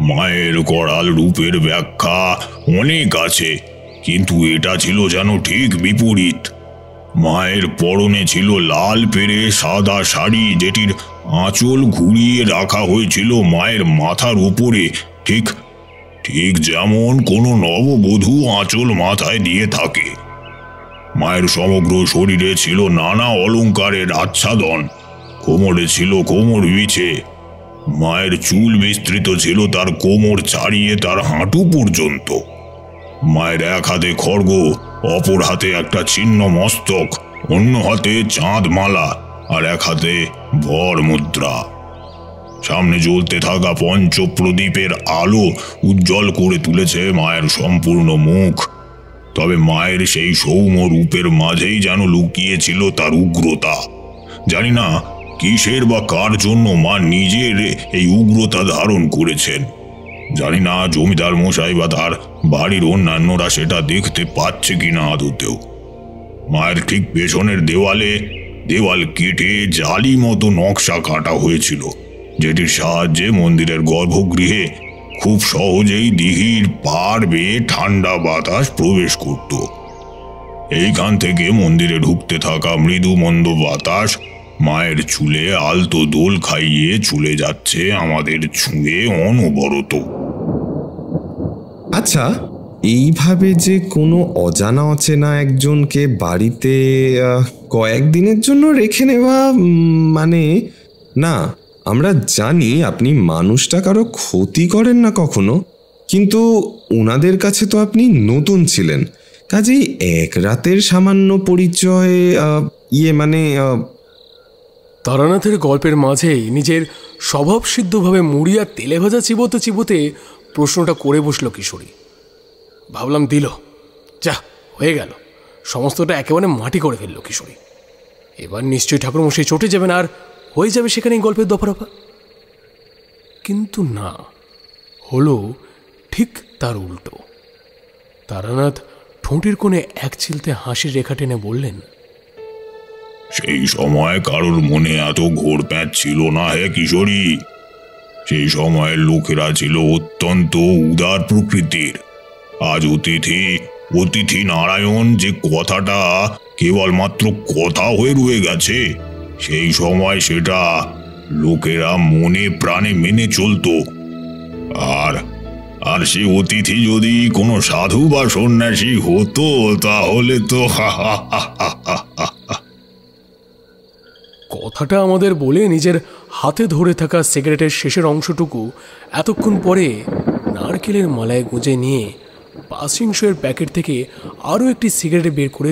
মায়ের করাল রূপের ব্যাখ্যা অনেক আছে, কিন্তু এটা ছিল যেন ঠিক বিপরীত। মায়ের পরনে ছিল লাল পেরে সাদা শাড়ি, যেটির আঁচল ঘুরিয়ে রাখা হয়েছিল মায়ের মাথার উপরে, ঠিক যেমন কোনো নববধূ আঁচল মাথায় দিয়ে থাকে। মায়ের সমগ্র শরীরে ছিল নানা অলংকারের আচ্ছাদন, কোমরে ছিল কোমর বিছে। মায়ের চুল বিস্তৃত ছিল তার কোমর ছাড়িয়ে তার হাঁটু পর্যন্ত। মায়ের এক হাতে খড়গ, অপর হাতে একটা ছিন্ন মস্তক, অন্য হাতে চাঁদমালা আর এক হাতে ভর মুদ্রা। সামনে জ্বলতে থাকা পঞ্চপ্রদীপের আলো উজ্জ্বল করে তুলেছে মায়ের সম্পূর্ণ মুখ। তবে মায়ের সেই সৌম্য রূপের মাঝেই যেন লুকিয়েছিল তার উগ্রতা। জানি না কিসের বা কার জন্য মা নিজের এই উগ্রতা ধারণ করেছেন। জানি না জমিদার মশাই বা তার বাড়ির অন্যান্যরা সেটা দেখতে পাচ্ছে কিনা আদতেও। মায়ের ঠিক পেছনের দেওয়াল কেটে জালি মতো নকশা কাটা হয়েছিল, যেটির সাহায্যে মন্দিরের গর্ভগৃহে খুব সহজেই দিঘির পাড় বেয়ে ঠান্ডা বাতাস প্রবেশ করত। এইখান থেকে মন্দিরে ঢুকতে থাকা মৃদু মন্দ বাতাস মায়ের চুলে আলতো দোল খাইয়ে চলে যাচ্ছে আমাদের ছুঁয়ে অনবরত। আচ্ছা, এইভাবে যে কোনো অজানা অচেনা একজনকে বাড়িতে কয়েকদিনের জন্য রেখে নেওয়া, মানে না, আমরা জানি আপনি মানুষটা কারো ক্ষতি করেন না কখনো, কিন্তু ওনাদের কাছে তো আপনি নতুন ছিলেন, কাজেই এক রাতের সামান্য পরিচয় তারানাথের গল্পের মাঝেই নিজের স্বভাবসিদ্ধভাবে মুড়ি আর তেলে ভাজা চিবোতে চিবোতে প্রশ্নটা করে বসল কিশোরী। ভাবলাম দিল, যা হয়ে গেল, সমস্তটা একেবারে মাটি করে ফেলল কিশোরী। এবার নিশ্চয়ই ঠাকুরমশাই চটে যাবেন আর হয়ে যাবে সেখানে গল্পের দফারফা। কিন্তু না, হলো ঠিক তার উল্টো। তারানাথ ঠোঁটের কোণে এক চিলতে হাসির রেখা টেনে বললেন, সেই সময় কারোর মনে এত ঘোর প্যাঁচ ছিল না হে কিশোরী। সেই সময়ের লোকেরা ছিল অত্যন্ত উদার প্রকৃতির। আজ অতিথি নারায়ণ যে কথাটা কেবলমাত্র কথা হয়ে রয়ে গেছে, সেই সময় সেটা লোকেরা মনে প্রাণে মেনে চলত। আর সে অতিথি যদি কোনো সাধু বা সন্ন্যাসী হতো তাহলে তো কথাটা আমাদের বলে নিজের হাতে ধরে থাকা সিগারেটের শেষের অংশটুকু এতক্ষণ পরে নারকেলের মালায় গুঁজে নিয়ে পাসিং শোয়ের প্যাকেট থেকে আরও একটি সিগারেট বের করে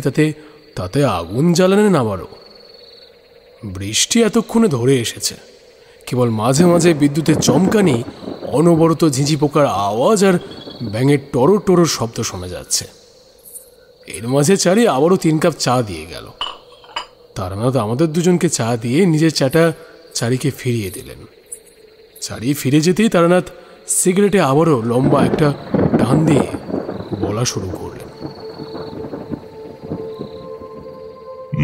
তাতে আগুন জ্বালানো নামারও। বৃষ্টি এতক্ষণে ধরে এসেছে, কেবল মাঝে মাঝে বিদ্যুতের চমকানি, অনবরত ঝিঁঝি পোকার আওয়াজ আর ব্যাঙের টরো টরোর শব্দ শোনা যাচ্ছে। এর মাঝে চারি আবারও 3 কাপ চা দিয়ে গেল। তারানাথ আমাদের দুজনকে চা দিয়ে নিজের চাটা চারিকে ফিরিয়ে দিলেন। চারি ফিরে যেতেই তারানাথ সিগারেটে আবারও লম্বা একটা টান দিয়ে বলা শুরু করলেন,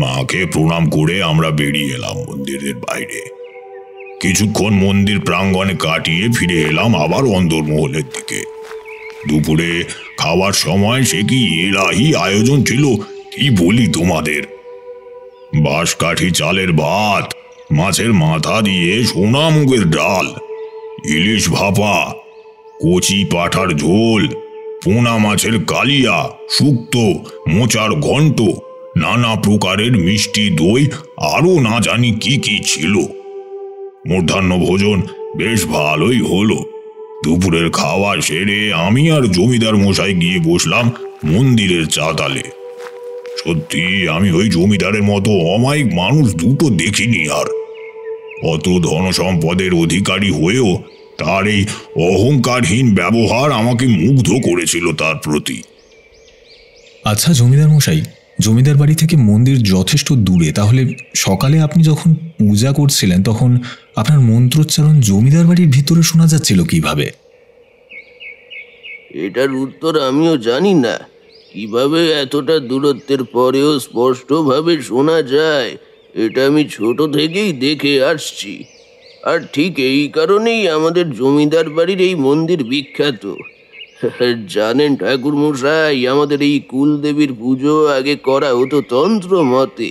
মাকে প্রণাম করে আমরা বেরিয়ে এলাম মন্দিরের বাইরে। কিছুক্ষণ মন্দির প্রাঙ্গণে কাটিয়ে ফিরে এলাম আবার অন্দরমহলের দিকে। দুপুরে খাওয়ার সময় সে কি এলাহি আয়োজন ছিল, কি বলি তোমাদের। বাঁশকাঠি চালের ভাত, মাছের মাথা দিয়ে সোনা মুগের ডাল, ইলিশ ভাপা, কচি পাঠার ঝোল, পোনা মাছের কালিয়া, শুক্তো, মোচার ঘন্ট, নানা প্রকারের মিষ্টি দই, আরো না জানি কি কি ছিল। মধ্যাহ্ন ভোজন বেশ ভালোই হলো। দুপুরের খাওয়া সেরে আমি আর জমিদার মশাই গিয়ে বসলাম মন্দিরের চাতালে। সত্যি আমি ওই জমিদারের মতো অমায়িক মানুষ দুটো দেখিনি আর। অত ধন সম্পদের অধিকারী হয়েও তার এই অহংকারহীন ব্যবহার আমাকে মুগ্ধ করেছিল তার প্রতি। আচ্ছা জমিদার মশাই, জমিদার বাড়ি থেকে মন্দির যথেষ্ট দূরে, তাহলে সকালে আপনি যখন পূজা করছিলেন তখন আপনার মন্ত্রোচ্চারণ জমিদার বাড়ির ভিতরে শোনা যাচ্ছিল কিভাবে? এটার উত্তর আমিও জানি না। কিভাবে এতটা দূরত্বের পরেও স্পষ্টভাবে শোনা যায়, এটা আমি ছোট থেকেই দেখে আসছি। আর ঠিক এই কারণেই আমাদের জমিদার বাড়ির এই মন্দির বিখ্যাত। জানেন ঠাকুর মশাই, আমাদের এই কুলদেবীর পুজো আগে করা হতো তন্ত্র মতে,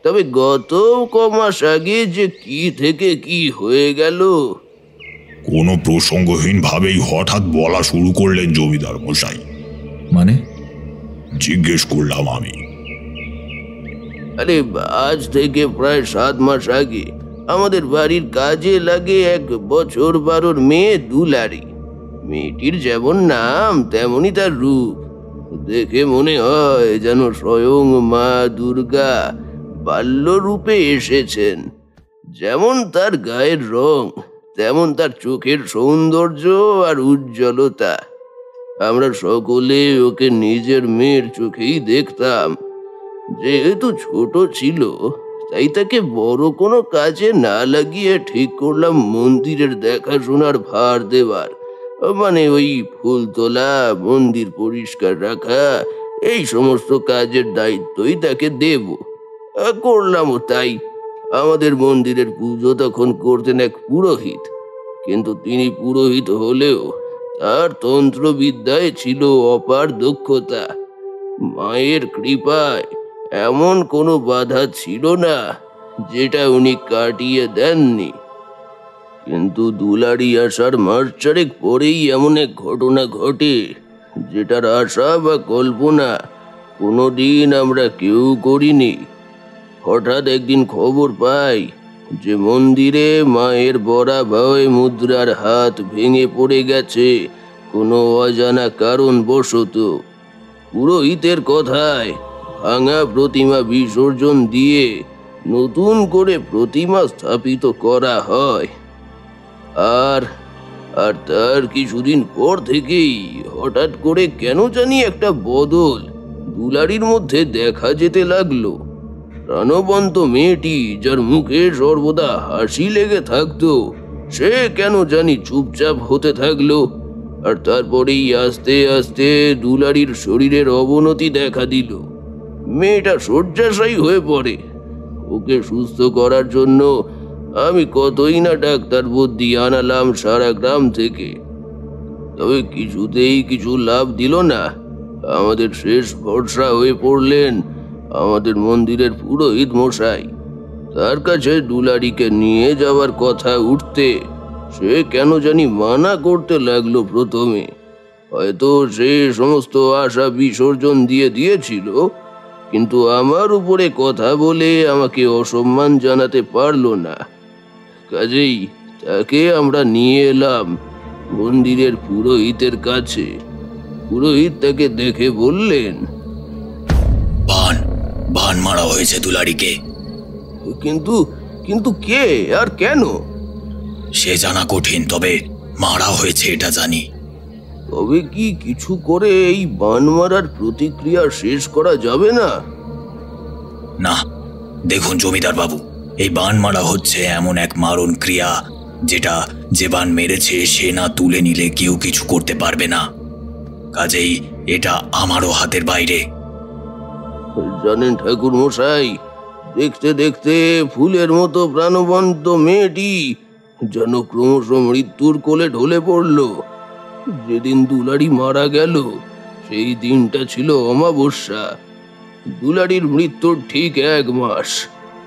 তবে গত কমাস আগে যে কি থেকে কি হয়ে গেল। কোনো প্রসঙ্গহীন ভাবেই হঠাৎ বলা শুরু করলেন জমিদার মশাই। মানে? জিজ্ঞেস করলাম আমি। আরে আজ থেকে প্রায় 7 মাস আগে আমাদের বাড়ির কাজে লাগে 1 বছর 12 মেয়ে দুলারি। মেয়েটির যেমন নাম তেমনই তার রূপ। দেখে মনে হয় যেন স্বয়ং মা দুর্গা বাল্যরূপে এসেছেন। যেমন তার গায়ের রং, তেমন তার চোখের সৌন্দর্য আর উজ্জ্বলতা। আমরা সকলে ওকে নিজের মেয়ের চোখেই দেখতাম। যেহেতু ছোট ছিল, তাই তাকে বড় কোনো কাজে না লাগিয়ে ঠিক করলাম মন্দিরের দেখাশোনার ভার দেবার। মানে ওই ফুল তোলা, মন্দির পরিষ্কার রাখা, এই সমস্ত কাজের দায়িত্বই তাকে দেব। করলামও তাই। আমাদের মন্দিরের পুজো তখন করতেন এক পুরোহিত, কিন্তু তিনি পুরোহিত হলেও তার তন্ত্রবিদ্যায় ছিল অপার দক্ষতা। মায়ের কৃপায় এমন কোনো বাধা ছিল না যেটা উনি কাটিয়ে দেননি। কিন্তু দুলারি আসার মাস চারেক পরেই এমন এক ঘটনা ঘটে যেটার আশা বা কল্পনা কোনোদিন আমরা কেউ করিনি। হঠাৎ একদিন খবর পাই যে মন্দিরে মায়ের বরাভয় মুদ্রার হাত ভেঙে পড়ে গেছে কোনো অজানা কারণ বশত। পুরোহিতের কথায় ভাঙা প্রতিমা বিসর্জন দিয়ে নতুন করে প্রতিমা স্থাপিত করা হয়। আর আর তার কিছুদিন পর থেকেই হঠাৎ করে কেন জানি একটা বদল দুলারির মধ্যে দেখা যেতে লাগলো। প্রাণবন্ত মেয়েটি, যার মুখে সর্বদা হাসি লেগে থাকতো, সে কেন জানি চুপচাপ হতে থাকলো। আর তারপরেই আস্তে আস্তে দুলারির শরীরের অবনতি দেখা দিল। মেয়েটা শয্যাশায়ী হয়ে পড়ে। ওকে সুস্থ করার জন্য আমি কতই না ডাক্তার বুদ্ধি আনালাম সারা গ্রাম থেকে, তবে কিছুতেই কিছু লাভ দিল না। আমাদের শেষ ভরসা হয়ে পড়লেন আমাদের মন্দিরের পুরোহিত মশাই। তার কাছে দুলারিকে নিয়ে যাওয়ার কথা উঠতে সে কেন জানি মানা করতে লাগলো প্রথমে। হয়তো সে সমস্ত আশা বিসর্জন দিয়েছিল, কিন্তু আমার উপরে কথা বলে আমাকে অসম্মান জানাতে পারলো না। কাজেই তাকে আমরা নিয়ে এলাম মন্দিরের পুরোহিতের কাছে। পুরোহিত তাকে দেখে বললেন, বান মারা হয়েছে দুলারিকে। কিন্তু কিন্তু কে আর কেন সে জানা কঠিন, তবে মারা হয়েছে এটা জানি। তবে কি কিছু করে এই বান মারার প্রতিক্রিয়া শেষ করা যাবে না? না, দেখুন জমিদার বাবু, এই বান মারা হচ্ছে এমন এক মারণ ক্রিয়া যেটা যে বান মেরেছে সে না তুলে নিলে কেউ কিছু করতে পারবে না। কাজেই এটা আমারও হাতের বাইরে। জানেন ঠাকুর মশাই, দেখতে দেখতে ফুলের মতো প্রাণবন্ত মেয়েটি যেন ক্রমশ মৃত্যুর কোলে ঢলে পড়ল। যেদিন দুলারি মারা গেল সেই দিনটা ছিল অমাবস্যা। দুলারির মৃত্যুর ঠিক 1 মাস,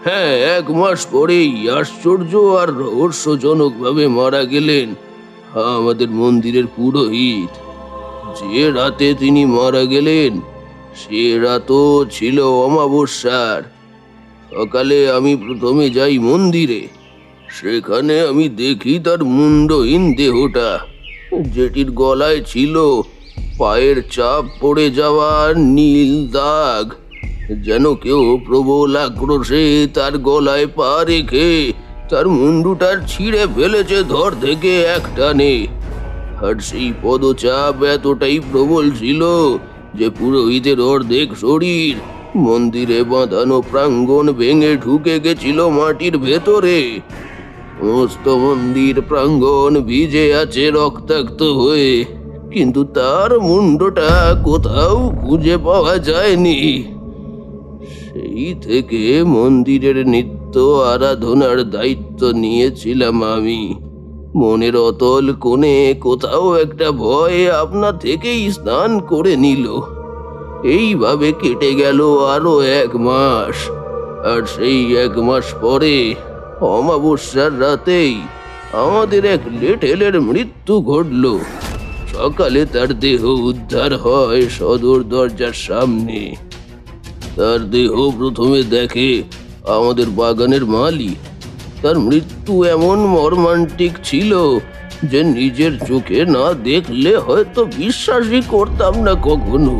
হ্যাঁ 1 মাস পরেই আশ্চর্য আর রহস্যজনকভাবে মারা গেলেন আমাদের মন্দিরের পুরোহিত। যে রাতে তিনি মারা গেলেন সে রাতও ছিল অমাবস্যার। সকালে আমি প্রথমে যাই মন্দিরে। সেখানে আমি দেখি তার মুন্ডহীন দেহটা, যেটির গলায় ছিল পায়ের চাপ পড়ে যাওয়ার নীল দাগ, যেন কেউ প্রবল আক্রোশে তার গলায় পা রেখে তার মুন্ডুটার ছিঁড়ে ফেলেছে ধর থেকে এক টানে। আর সেই পদচাপ এতটাই প্রবল ছিল যে পুরোহিতের অর্ধেক শরীর মন্দিরে বাঁধানো প্রাঙ্গণ ভেঙে ঢুকে গেছিল মাটির ভেতরে। সমস্ত মন্দির প্রাঙ্গণ ভিজে আছে রক্তাক্ত হয়ে, কিন্তু তার মুন্ডটা কোথাও খুঁজে পাওয়া যায়নি। সেই থেকে মন্দিরের নিত্য আরাধনার দায়িত্ব নিয়েছিলাম আমি। মনের অতল কোণে কোথাও একটা ভয় আপনা থেকেই স্নান করে নিল। এইভাবে কেটে গেল আরো 1 মাস। আর সেই 1 মাস পরে অমাবস্যার রাতেই আমাদের এক লেঠেলের মৃত্যু ঘটল। সকালে তার দেহ উদ্ধার হয় সদর দরজার সামনে। তার দেহ প্রথমে দেখে আমাদের বাগানের মালি। তার মৃত্যু এমন মর্মান্তিক ছিল যে নিজের চোখে না দেখলে হয়তো বিশ্বাসই করতাম না কখনো।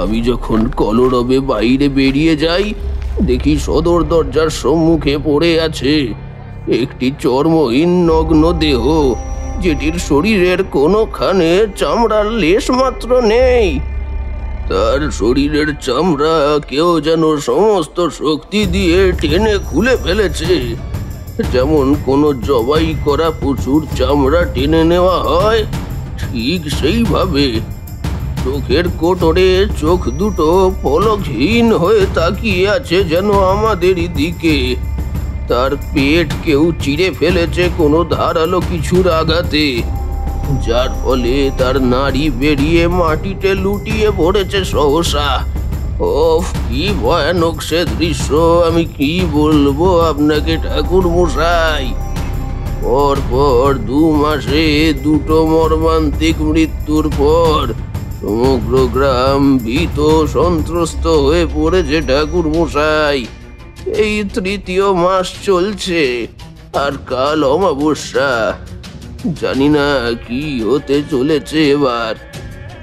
আমি যখন কলরবে বাইরে বেরিয়ে যাই, দেখি সদর দরজার সম্মুখে পড়ে আছে একটি চর্মহীন নগ্ন দেহ, যেটির শরীরের কোনোখানে চামড়ার লেশ মাত্র নেই। তার শরীরের চামড়া কেউ যেন সমস্ত শক্তি দিয়ে টেনে খুলে ফেলেছে, যেমন কোনো জবাই করা পশুর চামড়া টেনে নেওয়া হয় ঠিক সেইভাবে। চোখের কোটরে চোখ দুটো পলকহীন হয়ে তাকিয়ে আছে যেন আমাদেরই দিকে। তার পেট কেউ চিরে ফেলেছে কোনো ধারালো কিছুর আঘাতে। যার ফলে তার নাড়ি বেরিয়ে মাটিতে লুটিয়ে পড়েছে সহসা। ওফ, কি ভয়ানক সে দৃশ্য! আমি কি বলবো আপনাকে ঠাকুর মশাই। পরপর 2 মাসে 2টো মর্মান্তিক মৃত্যুর পর সমগ্র গ্রাম ভীত সন্ত্রস্ত হয়ে পড়েছে ঠাকুর মশাই। এই 3য় মাস চলছে, আর কাল অমাবস্যা। জানি না কি হতে চলেছে এবার।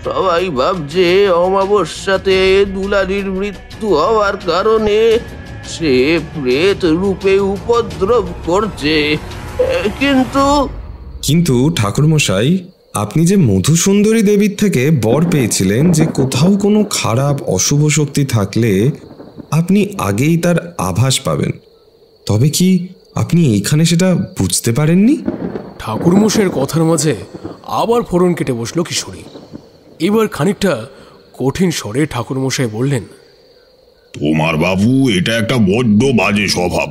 সবাই ভাবছে অমাবস্যাতে দুলারির মৃত্যু হওয়ার কারণে সে প্রেত রূপে উপদ্রব করছে, কিন্তু ঠাকুরমশাই, আপনি যে মধুসুন্দরী দেবীর থেকে বর পেয়েছিলেন যে কোথাও কোনো খারাপ অশুভ শক্তি থাকলে আপনি আগেই তার আভাস পাবেন, তবে কি আপনি এইখানে সেটা বুঝতে পারেননি? ঠাকুরমশাইয়ের কথার মাঝে আবার ফোড়ন কেটে বসল কিশোরী। এবার খানিকটা কঠিন স্বরে ঠাকুরমশাই বললেন, তোমার বাবু, এটা একটা বড্ড বাজে স্বভাব।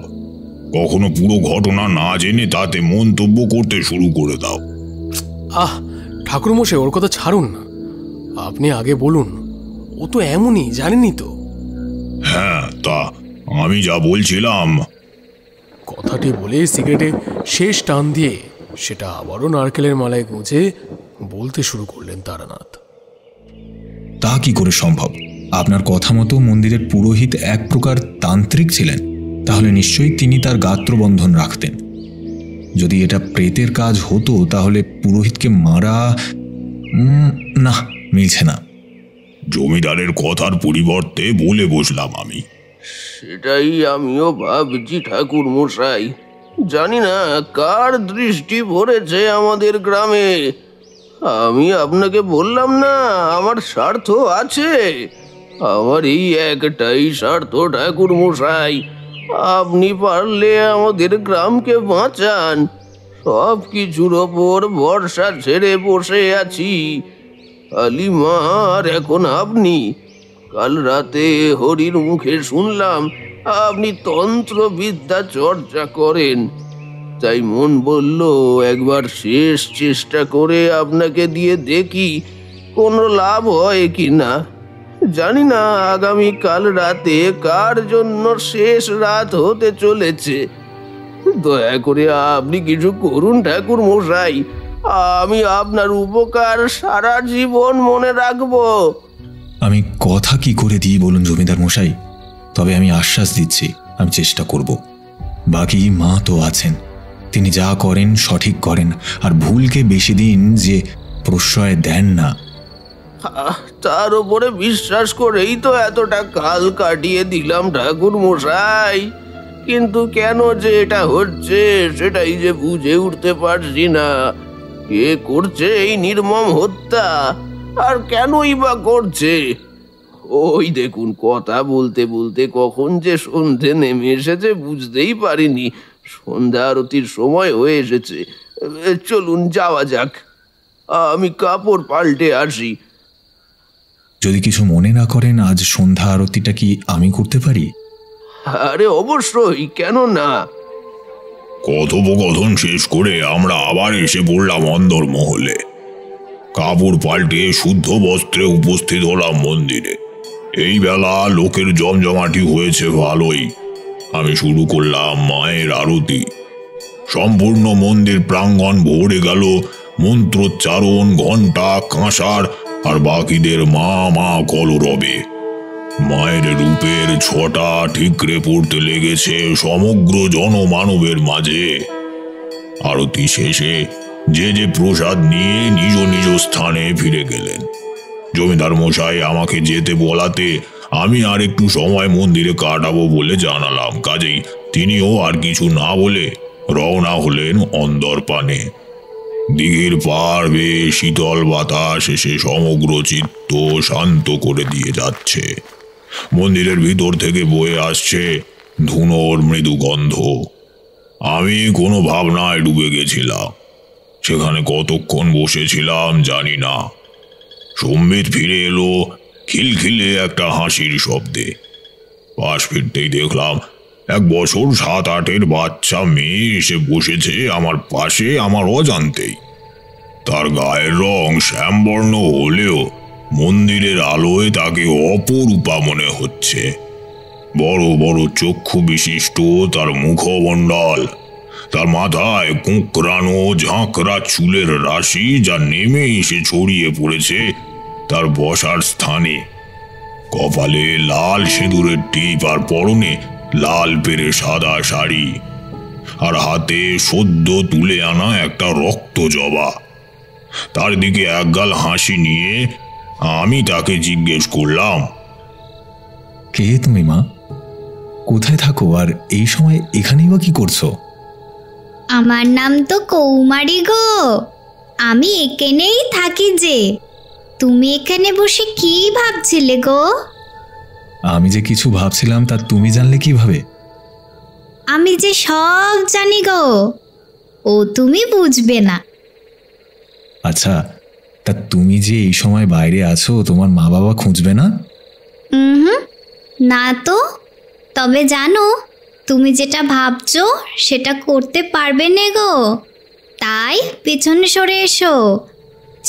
কখনো পুরো ঘটনা না জেনে তাতে মন্তব্য করতে শুরু করে দাও। আহ ঠাকুরমশাই, ওর কথা ছাড়ুন না, আপনি আগে বলুন। ও তো এমনই, জানেনই তো। হ্যাঁ, তা আমি যা বলছিলাম। কথাটি বলে সিগারেটে শেষ টান দিয়ে সেটা আবারও নারকেলের মালায় গুঁজে বলতে শুরু করলেন তারানাথ। তা কি করে সম্ভব? আপনার কথা মতো মন্দিরের পুরোহিত এক প্রকার তান্ত্রিক ছিলেন, তাহলে নিশ্চয়ই তিনি তার গাত্রবন্ধন রাখতেন। যদি এটা প্রেতের কাজ হতো তাহলে পুরোহিতকে মারা না, মিলছে না। জমিদারের কথার পরিবর্তে বলে বসলাম আমি। সেটাই আমিও ভাবছি ঠাকুর মশাই। জানি না কার দৃষ্টি পড়েছে আমাদের গ্রামে। আমি আপনাকে বললাম না, আমার স্বার্থ আছে। আমার এই একটাই স্বার্থ ঠাকুর মশাই, আপনি পারলে আমাদের গ্রামকে বাঁচান। সব কিছুর ওপর ভরসা ছেড়ে বসে আছি। আলিমা আর এখন আপনি। কাল রাতে হরির মুখে শুনলাম আপনি তন্ত্রবিদ্যা চর্চা করেন, তাই মন বলল একবার শেষ চেষ্টা করে আপনাকে দিয়ে দেখি কোনো লাভ হয় কি না। জানি না আগামী কাল রাতে কার জন্য শেষ রাত হতে চলেছে। দয়া করে আপনি কিছু করুন ঠাকুর মশাই, আমি আপনার উপকার সারা জীবন মনে রাখবো। আমি কথা কি করে দিই বলুন জমিদার মশাই, তবে আমি আশ্বাস দিচ্ছি আমি চেষ্টা করব। বাকি মা তো আছেন, তিনি যা করেন সঠিক করেন, আর ভুলকে বেশি দিন যে প্রশ্রয় দেন না। তার উপরে বিশ্বাস করেই তো এতটা কাল কাটিয়ে দিলাম ঠাকুর মশাই, কিন্তু কেন যে এটা হচ্ছে সেটাই যে বুঝে উঠতে পারছি না। কে করছে এই নির্মম হত্যা, আর কেনই বা করছে? ওই দেখুন, কথা বলতে বলতে কখন যে সন্ধে নেমে এসেছে বুঝতেই পারিনি। সন্ধ্যা আরতির সময় হয়ে এসেছে। চলুন যাওয়া যাক, আমি কাপড় পাল্টে আসি। যদি কিছু মনে না করেন, আজ সন্ধ্যা আরতিটা কি আমি করতে পারি? আরে অবশ্যই, কেন না। কথোপকথন শেষ করে আমরা আবার এসে পড়লাম অন্দরমহলে। কাপড় পাল্টে শুদ্ধ বস্ত্রে উপস্থিত হলাম মন্দিরে। এই বেলা লোকের জমজমাটি হয়েছে ভালোই। আমি শুরু করলাম মায়ের আরতি। সম্পূর্ণ মন্দির প্রাঙ্গণ ভরে গেল মন্ত্রোচ্চারণ, ঘণ্টা, কাঁসার আর বাকিদের মা মা কলরবে। মায়ের রূপের ছটা ঠিকরে পড়তে লেগেছে সমগ্র জনমানবের মাঝে। আরতি শেষে যে যে প্রসাদ নিয়ে নিজ নিজ স্থানে ফিরে গেলেন। জমিদার মশাই আমাকে যেতে বলাতে আমি আর একটু সময় মন্দিরে কাটাবো বলে জানালাম। কাজেই তিনিও আর কিছু না বলে রওনা হলেন অন্দরপানে। দিঘির পার বেয়ে শীতল বাতাস এসে সমগ্র চিত্ত শান্ত করে দিয়ে যাচ্ছে। মন্দিরের ভিতর থেকে বয়ে আসছে ধুনোর মৃদু গন্ধ। আমি কোনো ভাবনায় ডুবে গেছিলাম। সেখানে কতক্ষণ বসেছিলাম জানি না। সম্বিত ফিরে এলো খিলখিলে একটা হাসির শব্দে। পাশ ফিরতেই দেখলাম 1 বছর 7-8 বাচ্চা মেয়ে এসে বসেছে আমার পাশে আমার অজান্তেই। তার গায়ের রং শ্যামবর্ণ হলেও মন্দিরের আলোয় তাকে অপরূপা মনে হচ্ছে। বড় বড় চক্ষু বিশিষ্ট তার মুখমণ্ডল, তার মাথায় কোঁকড়ানো ঝাঁকড়া চুলের রাশি যা নেমে এসে ছড়িয়ে পড়েছে তার বসার স্থানে। কপালে লাল সিঁদুরের টিপ আর পরনে লাল পেরে সাদা শাড়ি, আর হাতে সদ্য তুলে আনা একটা রক্ত জবা। তার দিকে একগাল হাসি নিয়ে আমি তাকে জিজ্ঞেস করলাম, কে তুমি মা? কোথায় থাকো আর এই সময় এখানেই বা কি করছো? আমার নাম তো কৌমারী গো, আমি এখানেই থাকি যে। তুমি এখানে বসে কি ভাবছিলে গো? আমি যে কিছু ভাবছিলাম তা তুমি জানলে কিভাবে? আমি যে সব জানি গো, ও তুমি বুঝবে না। আচ্ছা, তা তুমি যে এই সময় বাইরে আছো, তোমার মা বাবা খুঁজবে না? না তো, তবে জানো তুমি যেটা ভাবছো সেটা করতে পারবে না গো, তাই পেছনে সরে এসো।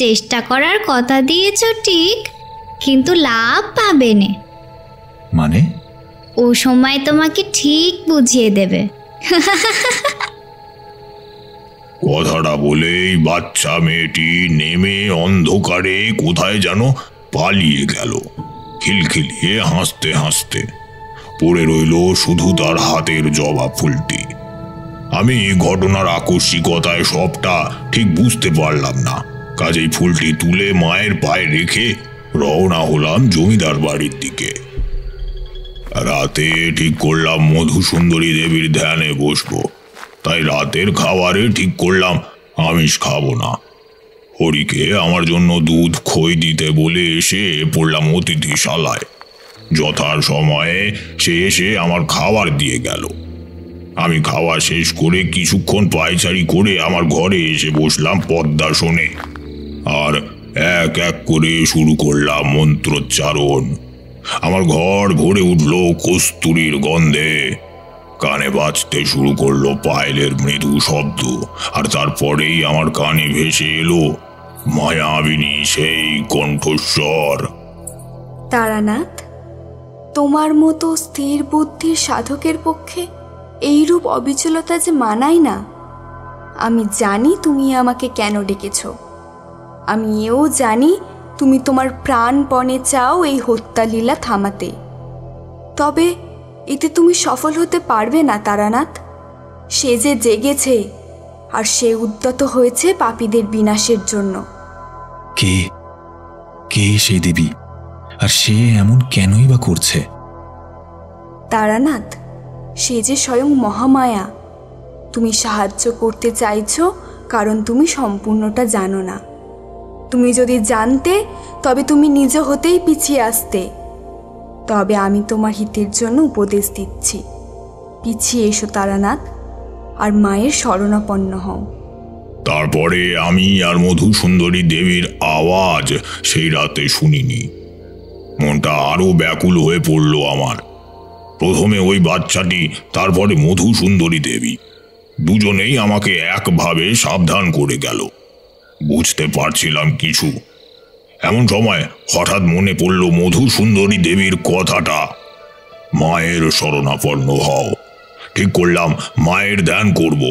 চেষ্টা করার কথা দিয়েছো ঠিক, কিন্তু লাভ পাবে না। মানে? ও সময় তোমাকে ঠিক বুঝিয়ে দেবে। কথাটা বলেই বাচ্চা মেয়েটি নেমে অন্ধকারে কোথায় যেন পালিয়ে গেল, খিলখিলিয়ে হাসতে হাসতে। পড়ে রইল শুধু তার হাতের জবা ফুলটি। আমি ঘটনার আকস্মিকতায় সবটা ঠিক বুঝতে পারলাম না, কাজেই ফুলটি তুলে মায়ের পায়ে রেখে রওনা হলাম জমিদার বাড়ির দিকে। রাতে ঠিক করলাম মধুসুন্দরী দেবীর ধ্যানে বসবো, তাই রাতের খাবারে ঠিক করলাম আমিষ খাবো না। হরিকে আমার জন্য দুধ খই দিতে বলে এসে পড়লাম অতিথিশালায়। যথার সময়ে সে এসে আমার খাবার দিয়ে গেল। আমি খাওয়া শেষ করে কিছুক্ষণ পায়চারি করে আমার ঘরে এসে বসলাম পদ্মাসনে, আর এক এক করে শুরু করলাম মন্ত্রোচ্চারণ। আমার ঘর ভরে উঠল কস্তুরীর গন্ধে, কানে বাজতে শুরু করলো পায়েলের মৃদু শব্দ, আর তারপরেই আমার কানে ভেসে এলো মায়াবিনী সেই কণ্ঠস্বর। তারানাথ, তোমার মতো স্থির বুদ্ধির সাধকের পক্ষে এইরূপ অবিচলতা যে মানায় না। আমি জানি তুমি আমাকে কেন ডেকেছ। আমি এও জানি তুমি তোমার প্রাণপণে চাও এই হত্যালীলা থামাতে। তবে এতে তুমি সফল হতে পারবে না তারানাথ। সে যে জেগেছে, আর সে উদ্যত হয়েছে পাপীদের বিনাশের জন্য। কে কে সেই দেবী, আর সে এমন কেনই বা করছে? তারানাথ, সে যে স্বয়ং মহামায়া। তুমি সাহায্য করতে চাইছো কারণ তুমি সম্পূর্ণটা জানো না। তুমি যদি জানতে তবে তুমি নিজ হতেই পিছিয়ে আসতে। তবে আমি তোমার হিতের জন্য উপদেশ দিচ্ছি, পিছিয়ে এসো তারানাথ, আর মায়ের শরণাপন্ন হও। তারপরে আমি আর মধুসুন্দরী দেবীর আওয়াজ সেই রাতে শুনিনি। মনটা আরো ব্যাকুল হয়ে পড়ল আমার। প্রথমে ওই বাচ্চাটি, তারপরে মধুসুন্দরী দেবী, দুজনেই আমাকে একভাবে সাবধান করে গেল। বুঝতে পারছিলাম কিছু। এমন সময় হঠাৎ মনে পড়ল মধুসুন্দরী দেবীর কথাটা, মায়ের শরণাপন্ন হও। ঠিক করলাম মায়ের ধ্যান করব,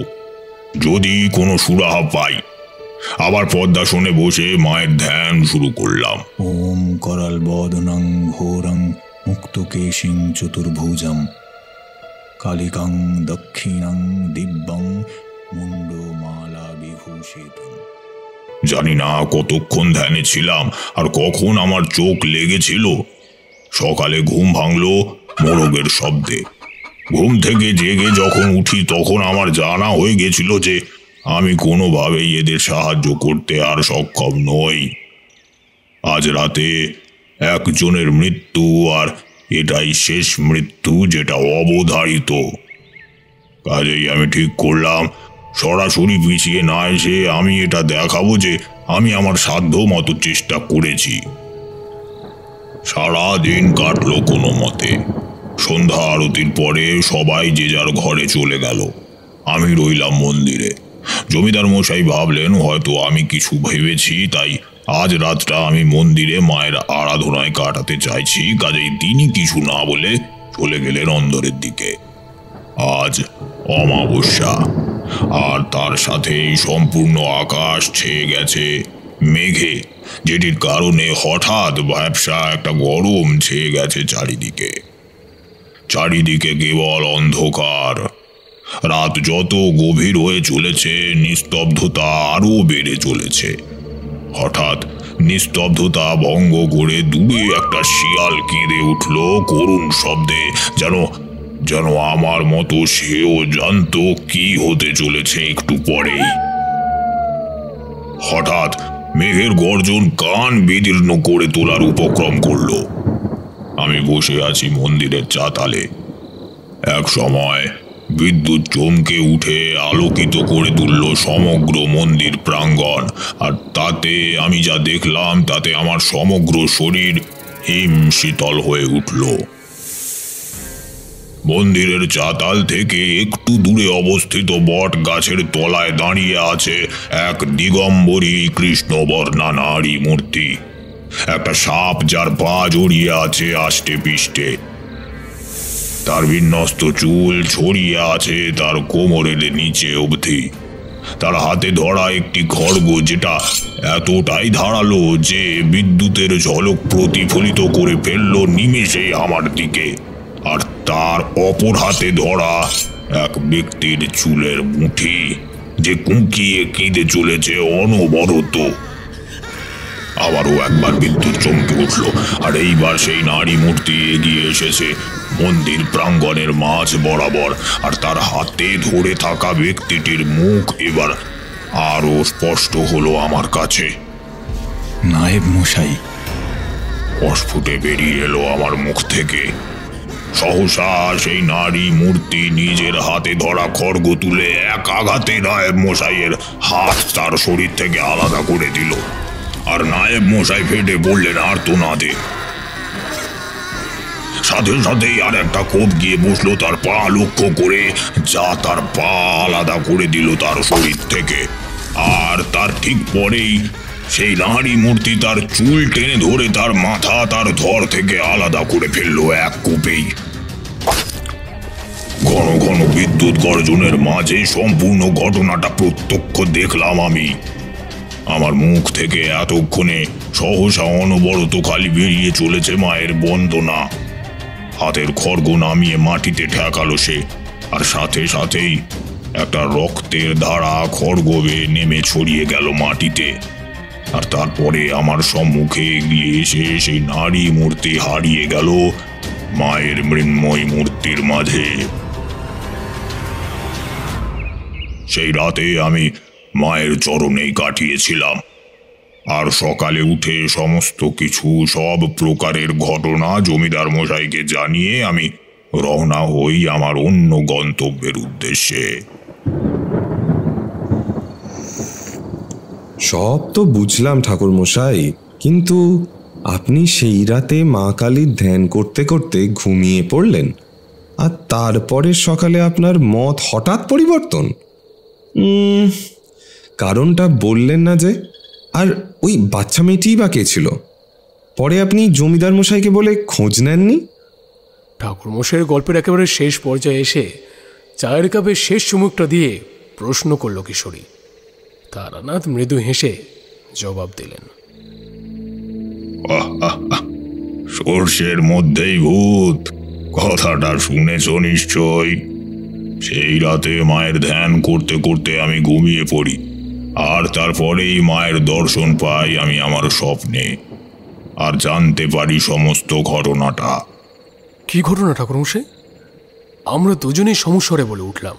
যদি কোনো সুরাহা পাই। আবার পদ্মাসনে বসে মায়ের ধ্যান শুরু করলাম। ওম করাল বদনং ঘোরং মুক্তকেশিং চতুর্ভুজম কালিকাং দক্ষিণাং দিব্যং মুন্ডমালা বিভূষিতম। জানি না কতক্ষণ ধ্যানে ছিলাম আর কখন আমার চোখ লেগেছিল। সকালে ঘুম ভাঙল মোরগের শব্দে। ঘুম থেকে জেগে যখন উঠি তখন আমার জানা হয়ে গেছিল যে আমি কোনোভাবেই এদের সাহায্য করতে আর সক্ষম নই। আজ রাতে একজনের মৃত্যু, আর এটাই শেষ মৃত্যু যেটা অবধারিত। কাজেই আমি ঠিক করলাম সরাসরি পিছিয়ে না এসে আমি এটা দেখাবো যে আমি আমার সাধ্য মতো চেষ্টা করেছি। সারা দিন কাটলো কোনো মতে। সন্ধ্যা আরতির পরে সবাই যে যার ঘরে চলে গেল। আমি রইলাম মন্দিরে। জমিদার মশাই ভাবলেন হয়তো আমি কিছু ভেবেছি, তাই আজ রাতটা আমি মন্দিরে মায়ের আরাধনায় কাটাতে চাইছি। কাজেই তিনি কিছু না বলে চলে গেলেন অন্দরের দিকে। আজ অমাবস্যা, আর তার সাথেই সম্পূর্ণ আকাশ ছেয়ে গেছে মেঘে, যেটির কারণে হঠাৎ ভ্যাপসা একটা গরম ছেয়ে গেছে চারিদিকে। চারিদিকে কেবল অন্ধকার। রাত যত গভীর হয়ে চলেছে, নিস্তব্ধতা আরো বেড়ে চলেছে। হঠাৎ নিস্তব্ধতা ভঙ্গ করে দূরে একটা শিয়াল কেঁদে উঠল করুণ শব্দে, যেন আমার মতো সেও জানতো কি হতে চলেছে একটু পরেই। হঠাৎ মেঘের গর্জন কান বিদীর্ণ করে তোলার উপক্রম করলো। আমি বসে আছি মন্দিরের চাতালে। এক সময় বিদ্যুৎ চমকে উঠে আলোকিত করে তুলল সমগ্র মন্দির প্রাঙ্গণ, আর তাতে আমি যা দেখলাম তাতে আমার সমগ্র শরীর হিম শীতল হয়ে উঠল। মন্দিরের চাতাল থেকে একটু দূরে অবস্থিত বট গাছের তলায় দাঁড়িয়ে আছে এক দিগম্বরী কৃষ্ণবর্ণা নারী মূর্তি। একটা সাপ যার পা জড়িয়ে আছে আষ্টে পিষ্টে। তার বিন্যস্ত চুল ছড়িয়ে আছে তার কোমরের নিচে অবধি। তার হাতে ধরা একটি খড়গ, যেটা এতটাই ধারালো যে বিদ্যুতের ঝলক প্রতিফলিত করে ফেলল নিমেষে আমার দিকে। আর তার অপর হাতে ধরা এক ব্যক্তির চুলের মুঠি, যে কুঁকিয়ে কেঁদে চলেছে অনবরত। আবারও একবার বিদ্যুৎ চমকে উঠল, আর এইবার সেই নারী মূর্তি এগিয়ে এসেছে মন্দির প্রাঙ্গণের মাঝ বরাবর, আর তার হাতে ধরে থাকা ব্যক্তিটির মুখ এবার আরো স্পষ্ট হলো আমার কাছে। নায়েব মশাই! অস্ফুটে বেরিয়ে এলো আমার মুখ থেকে। সহসা সেই নারী মূর্তি নিজের হাতে ধরা খড়গ তুলে এক আঘাতে নায়েব মশাইয়ের হাত তার শরীর থেকে আলাদা করে দিল, আর নায়েব মশাই ফেটে পড়লেন আর্তনাদে। সাথে সাথেই আর একটা কোপ গিয়ে বসলো তার পা লক্ষ্য করে, যা তার পা আলাদা করে দিল তার শরীর থেকে। আর তার ঠিক পরেই সেই নারী মূর্তি তার চুল টেনে ধরে তার মাথা তার ধর থেকে আলাদা করে ফেললো এক কোপেই। ঘন ঘন বিদ্যুৎ গর্জনের মাঝে সম্পূর্ণ ঘটনাটা প্রত্যক্ষ দেখলাম আমি। আমার মুখ থেকে এতক্ষণে সহসা অনবরত খালি বেরিয়ে চলেছে মায়ের বন্দনা। হাতের খড়গ নামিয়ে মাটিতে ঠেকালো সে, আর সাথে সাথেই একটা রক্তের ধারা খড়গ বেয়ে নেমে ছড়িয়ে গেল মাটিতে। আর তারপরে আমার সম্মুখে এগিয়ে এসে সেই নারী মূর্তি হারিয়ে গেল মায়ের মৃন্ময় মূর্তির মাঝে। সেই রাতে আমি মায়ের চরণেই কাটিয়েছিলাম। আর সকালে উঠে সমস্ত কিছু, সব প্রকারের ঘটনা জমিদার মশাইকে জানিয়ে আমি রওনা হই আমার অন্য গন্তব্যের উদ্দেশ্যে। সব তো বুঝলাম ঠাকুর মশাই, কিন্তু আপনি সেই রাতে মা কালীর ধ্যান করতে করতে ঘুমিয়ে পড়লেন, আর তারপরে সকালে আপনার মত হঠাৎ পরিবর্তন। কারণটা বললেন না যে? আর ওই বাচ্চা মেয়েটিই বা কে ছিল? পরে আপনি জমিদার মশাইকে বলে খোঁজ নেননি? ঠাকুরমশাইয়ের গল্পের একেবারে শেষ পর্যায়ে এসে চায়ের কাপে শেষ চুমুকটা দিয়ে প্রশ্ন করল কিশোরী। তারানাথ মৃদু হেসে জবাব দিলেন, সর্ষের মধ্যেই ভূত, কথাটা শুনেছ নিশ্চয়। সেই রাতে মায়ের ধ্যান করতে করতে আমি ঘুমিয়ে পড়ি, আর তারপরেই মায়ের দর্শন পাই আমি আমার স্বপ্নে, আর জানতে পারি সমস্ত ঘটনাটা। কি ঘটনা ঠাকুরমশাই? আমরা দুজনেই সমস্বরে বলে উঠলাম।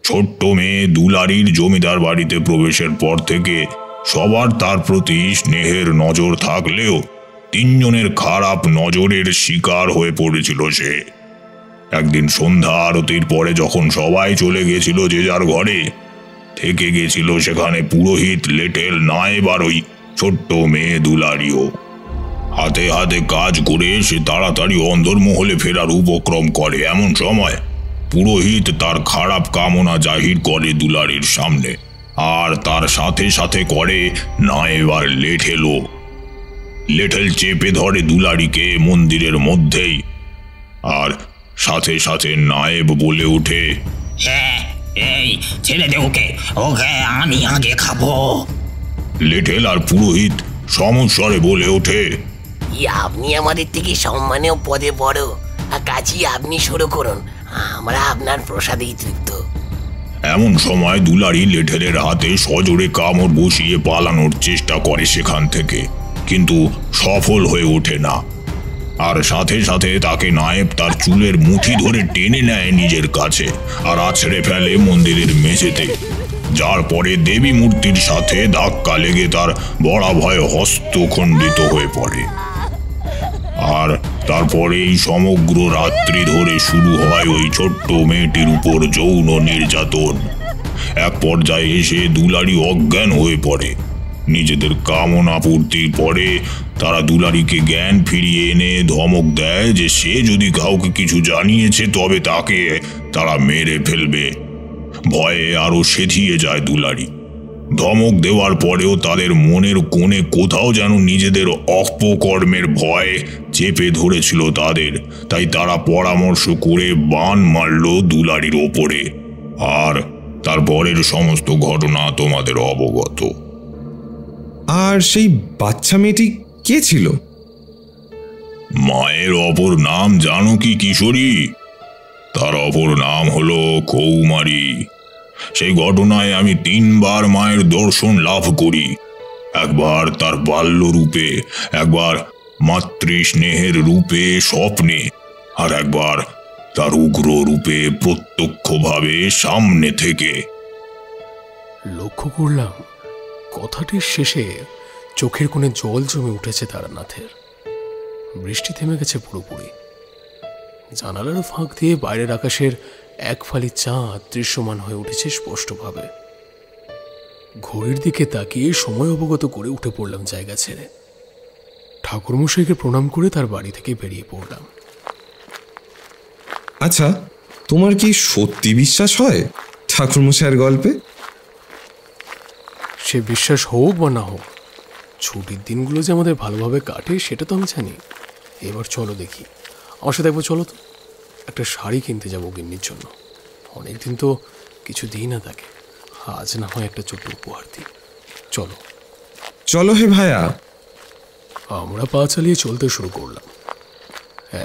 ছোট্ট মেয়ে দুলারির জমিদার বাড়িতে প্রবেশের পর থেকে সবার তার প্রতি স্নেহের নজর থাকলেও তিনজনের খারাপ নজরের শিকার হয়ে পড়েছিল সে। একদিন সন্ধ্যা আরতির পরে যখন সবাই চলে গেছিল যে যার ঘরে, থেকে গেছিল সেখানে পুরোহিত, লেটেল, নায়েব আর ওই ছোট্ট মেয়ে দুলারিও। হাতে হাতে কাজ করে সে তাড়াতাড়ি অন্দরমহলে ফেরার উপক্রম করে। এমন সময় পুরোহিত তার খারাপ কামনা জাহির করে দুলারির সামনে, আর তার সাথে সাথে করে নায়েব আর লেঠেলও। লেঠেল চেপে ধরে দুলারিকে মন্দিরের মধ্যেই, আর সাথে সাথে নায়েব বলে ওঠে, হ্যাঁ, এই ছেড়ে দে ওকে, ওকে আমি আগে খাবো। লেঠেল আর পুরোহিত সমস্বরে বলে ওঠে, আপনি আমাদের থেকে সম্মানেও পদে বড়, কাজী আপনি শুরু করুন, আমরা আপনার প্রসাদেই তৃপ্ত। এমন সময় দুলারি লেঠেলের হাতে সজোরে কামড় বসিয়ে পালানোর চেষ্টা করে সেখান থেকে, কিন্তু সফল হয়ে ওঠে না। আর সাথে সাথে তাকে নায়েব তার চুলের মুঠি ধরে টেনে নেয় নিজের কাছে আর আছড়ে ফেলে মন্দিরের মেঝেতে, যার পরে দেবী মূর্তির সাথে ধাক্কা লেগে তার বরাভয় হস্ত খণ্ডিত হয়ে পড়ে। আর তারপরেই সমগ্র রাত্রি ধরে শুরু হয় ওই ছোট্ট মেয়েটির উপর যৌন নির্যাতন। এক পর্যায়ে এসে দুলারি অজ্ঞান হয়ে পড়ে। নিজেদের কামনা পূর্তির পরে তারা দুলারিকে জ্ঞান ফিরিয়ে এনে ধমক দেয় যে সে যদি কাউকে কিছু জানিয়েছে তবে তাকে তারা মেরে ফেলবে। ভয়ে আরো সেধিয়ে যায় দুলারি। ধমক দেওয়ার পরেও তাদের মনের কোণে কোথাও যেন নিজেদের অপকর্মের ভয় চেপে ধরেছিল তাদের, তাই তারা পরামর্শ করে বান মারল দুলারির ওপরে। আর তারপরের সমস্ত ঘটনা তোমাদের অবগত। আর সেই বাচ্চা মেয়েটি কে ছিল? মায়ের অপর নাম জানো কি কিশোরী? তার অপর নাম হলো কৌমারী। সেই ঘটনায় আমি 3 বার মায়ের দর্শন লাভ করি। একবার তার বাল্য রূপে, একবার মাতৃস্নেহের রূপে স্বপ্নে, আর একবার তার উগ্র রূপে প্রত্যক্ষভাবে সামনে থেকে। লক্ষ্য করলাম কথাটির শেষে চোখের কোণে জল জমে উঠেছে তারানাথের। বৃষ্টি থেমে গেছে পুরোপুরি। জানালার ফাঁক দিয়ে বাইরের আকাশের এক ফালি চাঁদ দৃশ্যমান হয়ে উঠেছে স্পষ্টভাবে। ঘড়ির দিকে তাকিয়ে সময় অবগত করে উঠে পড়লাম জায়গা ছেড়ে। ঠাকুরমশাইকে প্রণাম করে তার বাড়ি থেকে বেরিয়ে পড়লাম। আচ্ছা, তোমার কি সত্যি বিশ্বাস হয় ঠাকুরমশাইয়ের গল্পে? সে বিশ্বাস হোক বা না হোক, ছুটির দিনগুলো যে আমাদের ভালোভাবে কাটে সেটা তো আমি জানি। এবার চলো দেখি, আমার সাথে একবার চলো তো। একটা শাড়ি কিনতে যাবো গিন্নির জন্য। অনেকদিন তো কিছু দিই না তাকে, আজ না হয় একটা ছোট্ট উপহার দিই। চলো চলো হে ভায়া। আমরা পা চালিয়ে চলতে শুরু করলাম।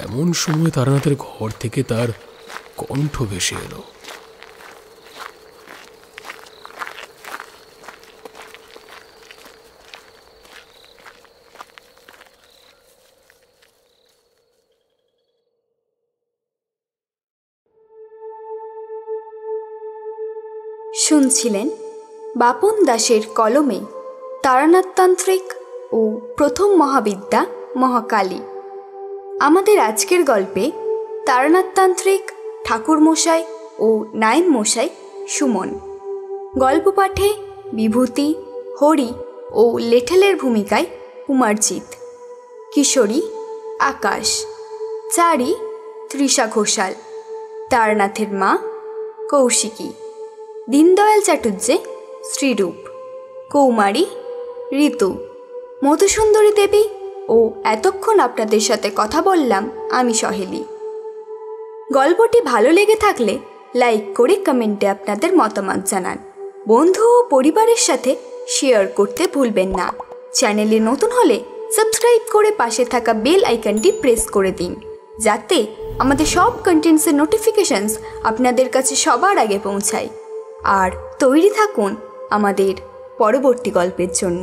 এমন সময় তারানাথের ঘর থেকে তার কণ্ঠ ভেসে এলো। শুনছিলেন বাপন দাসের কলমে তারানাথতান্ত্রিক ও প্রথম মহাবিদ্যা মহাকালী। আমাদের আজকের গল্পে তারানাথতান্ত্রিক ঠাকুরমশাই ও নায়েব মশাই সুমন, গল্প পাঠে বিভূতি, হরি ও লেঠেলের ভূমিকায় কুমারজিৎ, কিশোরী আকাশ, চারি তৃষা ঘোষাল, তারানাথের মা কৌশিকী, দীনদয়াল চাটুর্যে শ্রীরূপ, কৌমারী ঋতু, মধুসুন্দরী দেবী ও এতক্ষণ আপনাদের সাথে কথা বললাম আমি সহেলি। গল্পটি ভালো লেগে থাকলে লাইক করে কমেন্টে আপনাদের মতামত জানান। বন্ধু ও পরিবারের সাথে শেয়ার করতে ভুলবেন না। চ্যানেলে নতুন হলে সাবস্ক্রাইব করে পাশে থাকা বেল আইকনটি প্রেস করে দিন, যাতে আমাদের সব কন্টেন্টসের নোটিফিকেশনস আপনাদের কাছে সবার আগে পৌঁছায়। আর তৈরি থাকুন আমাদের পরবর্তী গল্পের জন্য।